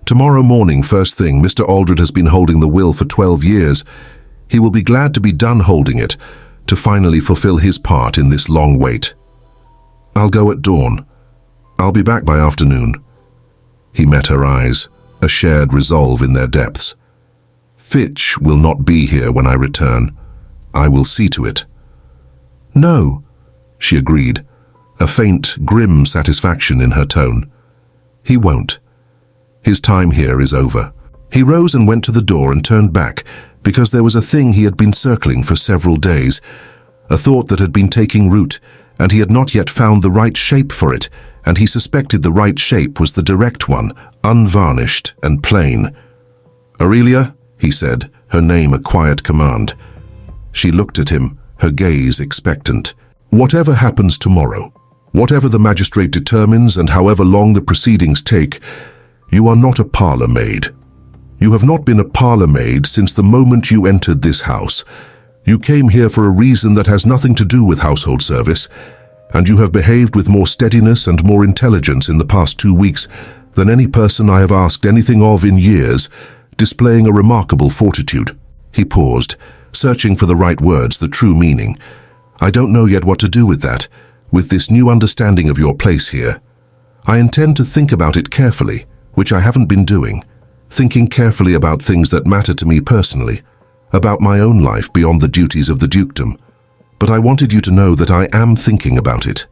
Tomorrow morning, first thing, Mr. Aldred has been holding the will for 12 years. He will be glad to be done holding it, to finally fulfill his part in this long wait. I'll go at dawn. I'll be back by afternoon. He met her eyes, a shared resolve in their depths. Fitch will not be here when I return. I will see to it. No, she agreed, a faint, grim satisfaction in her tone. He won't. His time here is over. He rose and went to the door and turned back, because there was a thing he had been circling for several days, a thought that had been taking root, and he had not yet found the right shape for it, and he suspected the right shape was the direct one, unvarnished and plain. Aurelia, he said, her name a quiet command. She looked at him, her gaze expectant. Whatever happens tomorrow, whatever the magistrate determines and however long the proceedings take, you are not a parlour maid. You have not been a parlour maid since the moment you entered this house. You came here for a reason that has nothing to do with household service, and you have behaved with more steadiness and more intelligence in the past 2 weeks than any person I have asked anything of in years, displaying a remarkable fortitude. He paused, searching for the right words, the true meaning. I don't know yet what to do with that, with this new understanding of your place here. I intend to think about it carefully, which I haven't been doing, thinking carefully about things that matter to me personally, about my own life beyond the duties of the dukedom. But I wanted you to know that I am thinking about it.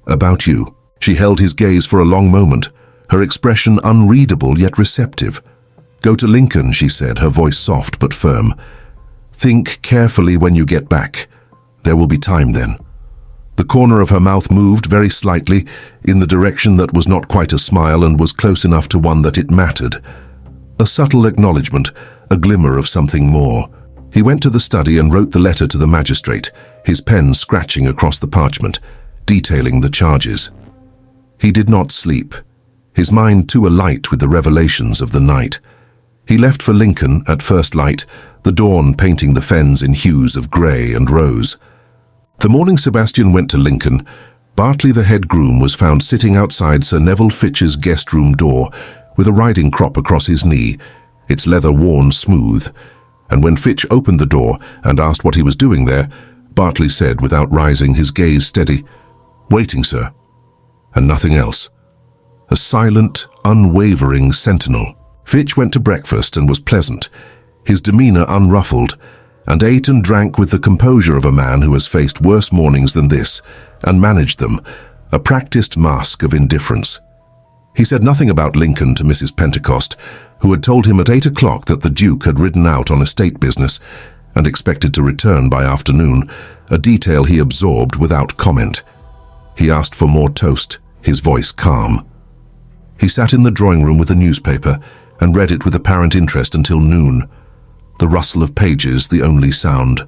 About you. She held his gaze for a long moment, her expression unreadable yet receptive. Go to Lincoln, she said, her voice soft but firm. Think carefully when you get back. There will be time then. The corner of her mouth moved very slightly in the direction that was not quite a smile and was close enough to one that it mattered. A subtle acknowledgement, a glimmer of something more. He went to the study and wrote the letter to the magistrate, his pen scratching across the parchment, detailing the charges. He did not sleep. his mind too alight with the revelations of the night. He left for Lincoln at first light, the dawn painting the fens in hues of grey and rose. The morning Sebastian went to Lincoln, Bartley the head groom was found sitting outside Sir Neville Fitch's guest room door with a riding crop across his knee, its leather worn smooth. And when Fitch opened the door and asked what he was doing there, Bartley said without rising, his gaze steady, "Waiting, sir," and nothing else. A silent, unwavering sentinel. Fitch went to breakfast and was pleasant, his demeanour unruffled, and ate and drank with the composure of a man who has faced worse mornings than this, and managed them, a practiced mask of indifference. He said nothing about Lincoln to Mrs. Pentecost, who had told him at 8 o'clock that the Duke had ridden out on estate business and expected to return by afternoon, a detail he absorbed without comment. He asked for more toast, his voice calm. He sat in the drawing room with a newspaper and read it with apparent interest until noon, the rustle of pages the only sound.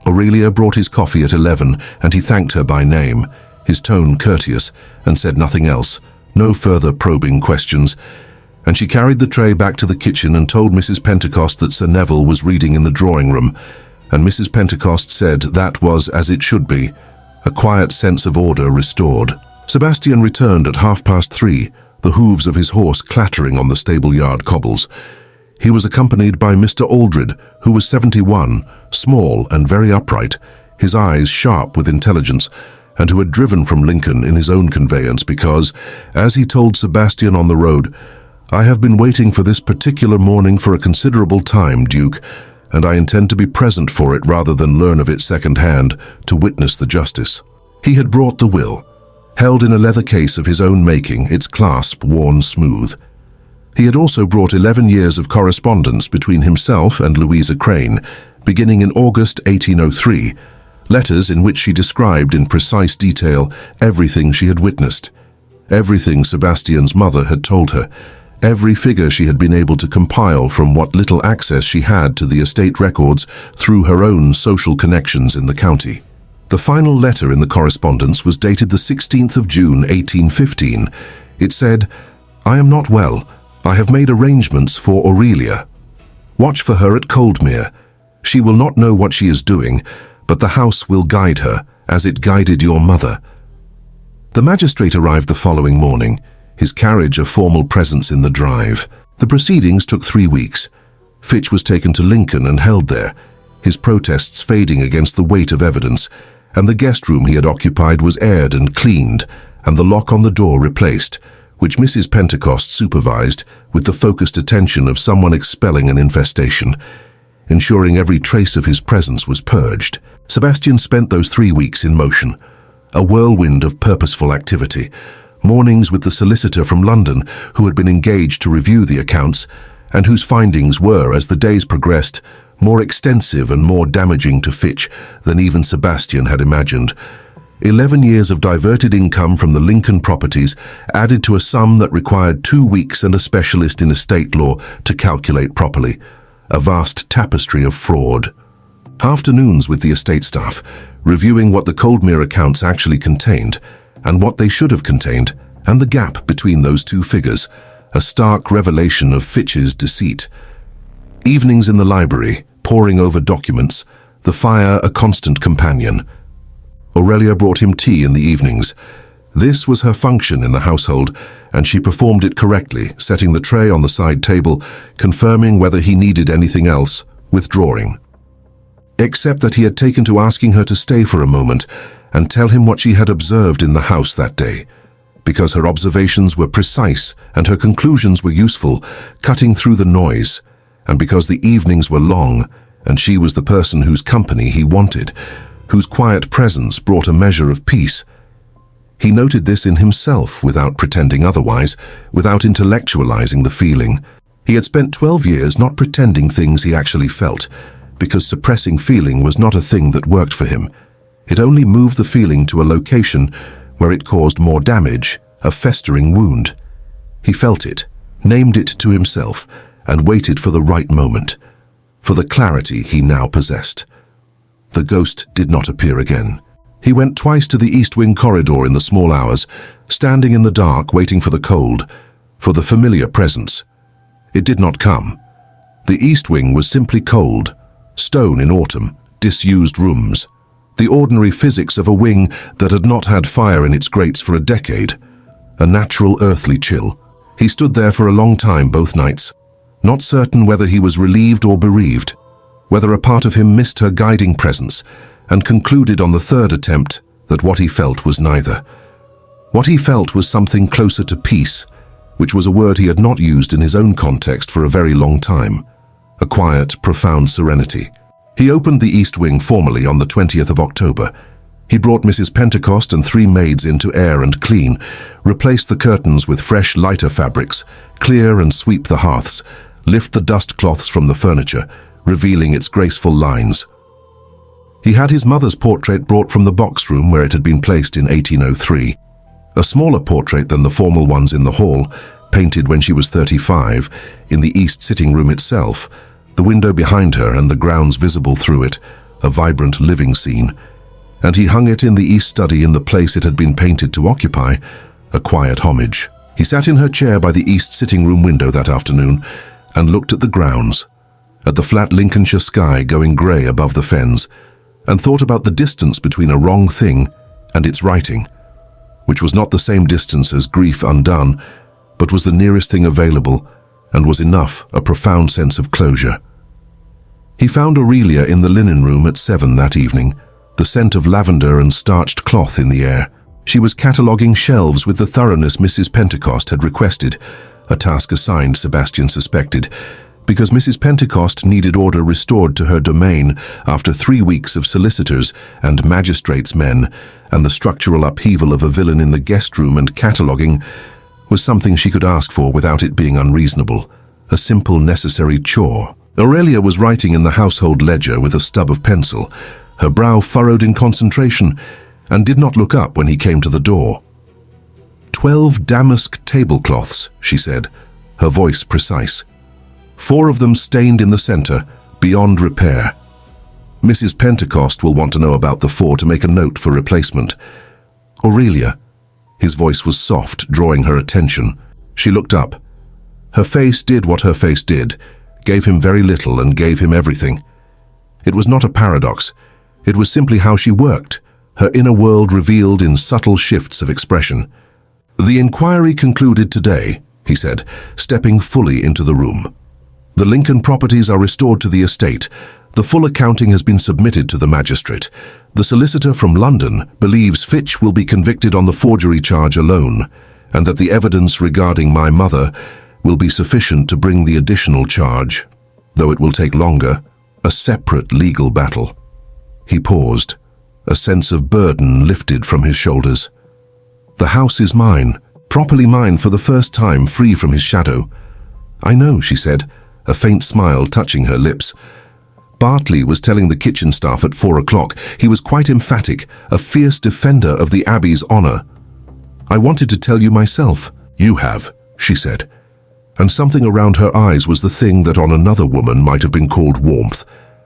Aurelia brought his coffee at 11 and he thanked her by name, his tone courteous, and said nothing else, no further probing questions, and she carried the tray back to the kitchen and told Mrs. Pentecost that Sir Neville was reading in the drawing room, and Mrs. Pentecost said that was as it should be, a quiet sense of order restored. Sebastian returned at 3:30, the hooves of his horse clattering on the stable-yard cobbles. He was accompanied by Mr. Aldred, who was 71, small and very upright, his eyes sharp with intelligence, and who had driven from Lincoln in his own conveyance because, as he told Sebastian on the road, "I have been waiting for this particular morning for a considerable time, Duke, and I intend to be present for it rather than learn of it second-hand, to witness the justice." He had brought the will, held in a leather case of his own making, its clasp worn smooth. He had also brought 11 years of correspondence between himself and Louisa Crane, beginning in August 1803, letters in which she described in precise detail everything she had witnessed, everything Sebastian's mother had told her, every figure she had been able to compile from what little access she had to the estate records through her own social connections in the county. The final letter in the correspondence was dated the 16th of June 1815. It said, "I am not well. I have made arrangements for Aurelia. Watch for her at Coldmere. She will not know what she is doing, but the house will guide her, as it guided your mother." The magistrate arrived the following morning, his carriage a formal presence in the drive. The proceedings took 3 weeks. Fitch was taken to Lincoln and held there, his protests fading against the weight of evidence, and the guest room he had occupied was aired and cleaned, and the lock on the door replaced, which Mrs. Pentecost supervised with the focused attention of someone expelling an infestation, ensuring every trace of his presence was purged. Sebastian spent those 3 weeks in motion, a whirlwind of purposeful activity, mornings with the solicitor from London who had been engaged to review the accounts, and whose findings were, as the days progressed, more extensive and more damaging to Fitch than even Sebastian had imagined. 11 years of diverted income from the Lincoln properties added to a sum that required 2 weeks and a specialist in estate law to calculate properly, a vast tapestry of fraud. Afternoons with the estate staff, reviewing what the Coldmere accounts actually contained, and what they should have contained, and the gap between those two figures, a stark revelation of Fitch's deceit. Evenings in the library, poring over documents, the fire a constant companion. Aurelia brought him tea in the evenings. This was her function in the household, and she performed it correctly, setting the tray on the side table, confirming whether he needed anything else, withdrawing. Except that he had taken to asking her to stay for a moment and tell him what she had observed in the house that day, because her observations were precise and her conclusions were useful, cutting through the noise, and because the evenings were long, and she was the person whose company he wanted, whose quiet presence brought a measure of peace. He noted this in himself without pretending otherwise, without intellectualizing the feeling. He had spent 12 years not pretending things he actually felt, because suppressing feeling was not a thing that worked for him. It only moved the feeling to a location where it caused more damage, a festering wound. He felt it, named it to himself, and waited for the right moment, for the clarity he now possessed. The ghost did not appear again. He went twice to the east wing corridor in the small hours, standing in the dark waiting for the cold, for the familiar presence. It did not come. The east wing was simply cold, stone in autumn, disused rooms, the ordinary physics of a wing that had not had fire in its grates for a decade, a natural earthly chill. He stood there for a long time both nights, not certain whether he was relieved or bereaved, whether a part of him missed her guiding presence, and concluded on the third attempt that what he felt was neither. What he felt was something closer to peace, which was a word he had not used in his own context for a very long time. A quiet, profound serenity. He opened the east wing formally on the 20th of October. He brought Mrs. Pentecost and 3 maids in to air and clean, replaced the curtains with fresh, lighter fabrics, clear and sweep the hearths, lift the dust cloths from the furniture, revealing its graceful lines. He had his mother's portrait brought from the box room where it had been placed in 1803. A smaller portrait than the formal ones in the hall, painted when she was 35, in the east sitting room itself, the window behind her and the grounds visible through it, a vibrant living scene. And he hung it in the east study in the place it had been painted to occupy, a quiet homage. He sat in her chair by the east sitting room window that afternoon and looked at the grounds, at the flat Lincolnshire sky going grey above the fens, and thought about the distance between a wrong thing and its righting, which was not the same distance as grief undone, but was the nearest thing available and was enough, a profound sense of closure. He found Aurelia in the linen room at 7 that evening, the scent of lavender and starched cloth in the air. She was cataloguing shelves with the thoroughness Mrs. Pentecost had requested, a task assigned, Sebastian suspected, because Mrs. Pentecost needed order restored to her domain after 3 weeks of solicitors and magistrates' men, and the structural upheaval of a villain in the guest room and cataloguing was something she could ask for without it being unreasonable, a simple necessary chore. Aurelia was writing in the household ledger with a stub of pencil, her brow furrowed in concentration, and did not look up when he came to the door. 12 damask tablecloths, she said, her voice precise. 4 of them stained in the center, beyond repair. Mrs. Pentecost will want to know about the 4 to make a note for replacement. Aurelia. His voice was soft, drawing her attention. She looked up. Her face did what her face did, gave him very little and gave him everything. It was not a paradox. It was simply how she worked, her inner world revealed in subtle shifts of expression. The inquiry concluded today, he said, stepping fully into the room. The Lincoln properties are restored to the estate. The full accounting has been submitted to the magistrate. The solicitor from London believes Fitch will be convicted on the forgery charge alone, and that the evidence regarding my mother will be sufficient to bring the additional charge, though it will take longer, a separate legal battle. He paused, a sense of burden lifted from his shoulders. The house is mine, properly mine for the first time, free from his shadow. I know, she said, a faint smile touching her lips. Bartley was telling the kitchen staff at 4 o'clock. He was quite emphatic, a fierce defender of the Abbey's honor. I wanted to tell you myself. You have, she said. And something around her eyes was the thing that on another woman might have been called warmth,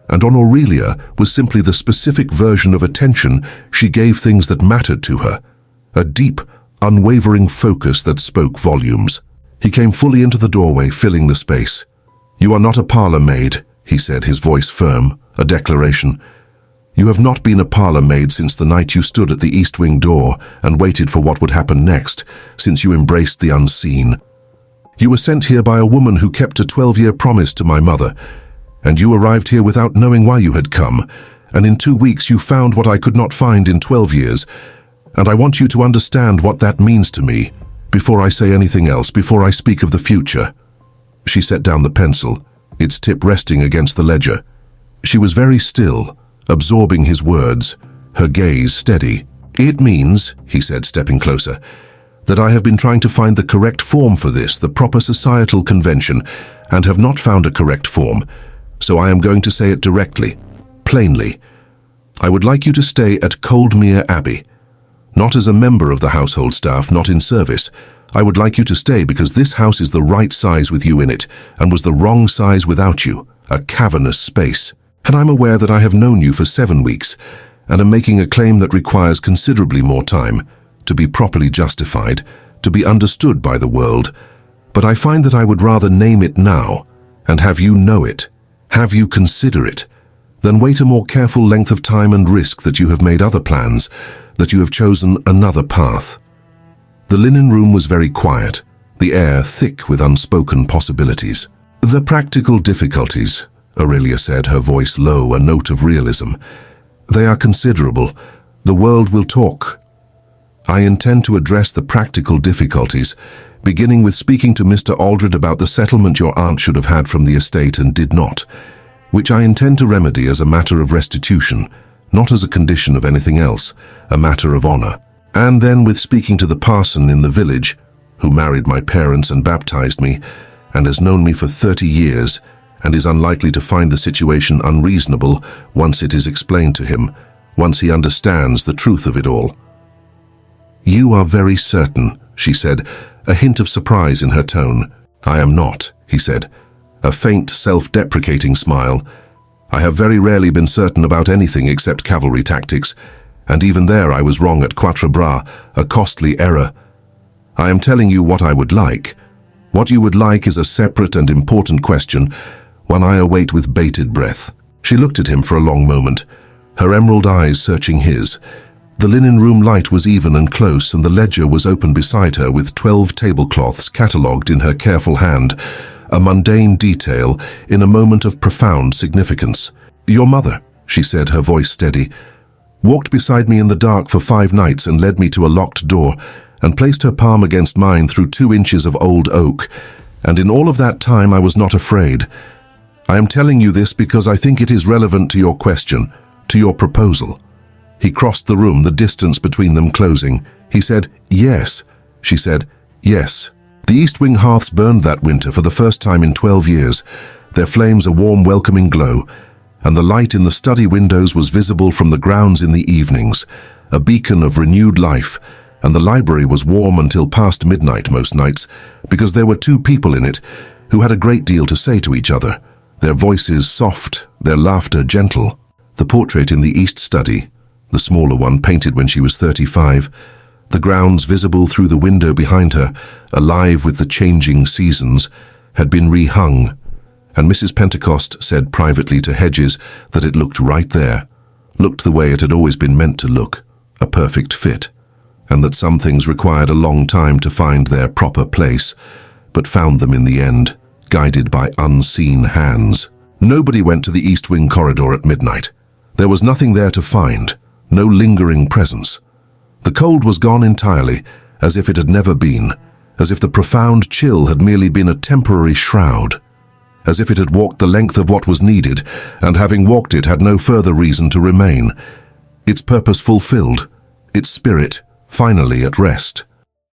and on Aurelia was simply the specific version of attention she gave things that mattered to her, a deep, unwavering focus that spoke volumes. He came fully into the doorway, filling the space. You are not a parlour maid, he said, his voice firm, a declaration. You have not been a parlour maid since the night you stood at the east wing door and waited for what would happen next, since you embraced the unseen. You were sent here by a woman who kept a 12-year promise to my mother, and you arrived here without knowing why you had come, and in 2 weeks you found what I could not find in 12 years, and I want you to understand what that means to me, before I say anything else, before I speak of the future. She set down the pencil, its tip resting against the ledger. She was very still, absorbing his words, her gaze steady. It means, he said, stepping closer, that I have been trying to find the correct form for this, the proper societal convention, and have not found a correct form. So I am going to say it directly, plainly. I would like you to stay at Coldmere Abbey. Not as a member of the household staff, not in service. I would like you to stay because this house is the right size with you in it, and was the wrong size without you, a cavernous space. And I'm aware that I have known you for 7 weeks, and am making a claim that requires considerably more time to be properly justified, to be understood by the world, but I find that I would rather name it now and have you know it, have you consider it, than wait a more careful length of time and risk that you have made other plans, that you have chosen another path. The linen room was very quiet, the air thick with unspoken possibilities. The practical difficulties, Aurelia said, her voice low, a note of realism. They are considerable. The world will talk. I intend to address the practical difficulties, beginning with speaking to Mr. Aldred about the settlement your aunt should have had from the estate and did not, which I intend to remedy as a matter of restitution, not as a condition of anything else, a matter of honor. And then with speaking to the parson in the village, who married my parents and baptized me, and has known me for 30 years, and is unlikely to find the situation unreasonable once it is explained to him, once he understands the truth of it all. You are very certain, she said, a hint of surprise in her tone. I am not, he said, a faint, self-deprecating smile. I have very rarely been certain about anything except cavalry tactics, and even there I was wrong at Quatre Bras, a costly error. I am telling you what I would like. What you would like is a separate and important question, one I await with bated breath. She looked at him for a long moment, her emerald eyes searching his. The linen room light was even and close, and the ledger was open beside her with 12 tablecloths catalogued in her careful hand, a mundane detail in a moment of profound significance. Your mother, she said, her voice steady, walked beside me in the dark for 5 nights and led me to a locked door, and placed her palm against mine through 2 inches of old oak, and in all of that time I was not afraid. I am telling you this because I think it is relevant to your question, to your proposal. He crossed the room, the distance between them closing. He said, yes. She said, yes. The east wing hearths burned that winter for the first time in 12 years, their flames a warm welcoming glow, and the light in the study windows was visible from the grounds in the evenings, a beacon of renewed life, and the library was warm until past midnight most nights, because there were 2 people in it who had a great deal to say to each other, their voices soft, their laughter gentle. The portrait in the east study, the smaller one painted when she was 35, the grounds visible through the window behind her, alive with the changing seasons, had been rehung, and Mrs. Pentecost said privately to Hedges that it looked right there, looked the way it had always been meant to look, a perfect fit, and that some things required a long time to find their proper place, but found them in the end, guided by unseen hands. Nobody went to the east wing corridor at midnight. There was nothing there to find, no lingering presence. The cold was gone entirely, as if it had never been, as if the profound chill had merely been a temporary shroud, as if it had walked the length of what was needed, and having walked it had no further reason to remain. Its purpose fulfilled, its spirit finally at rest.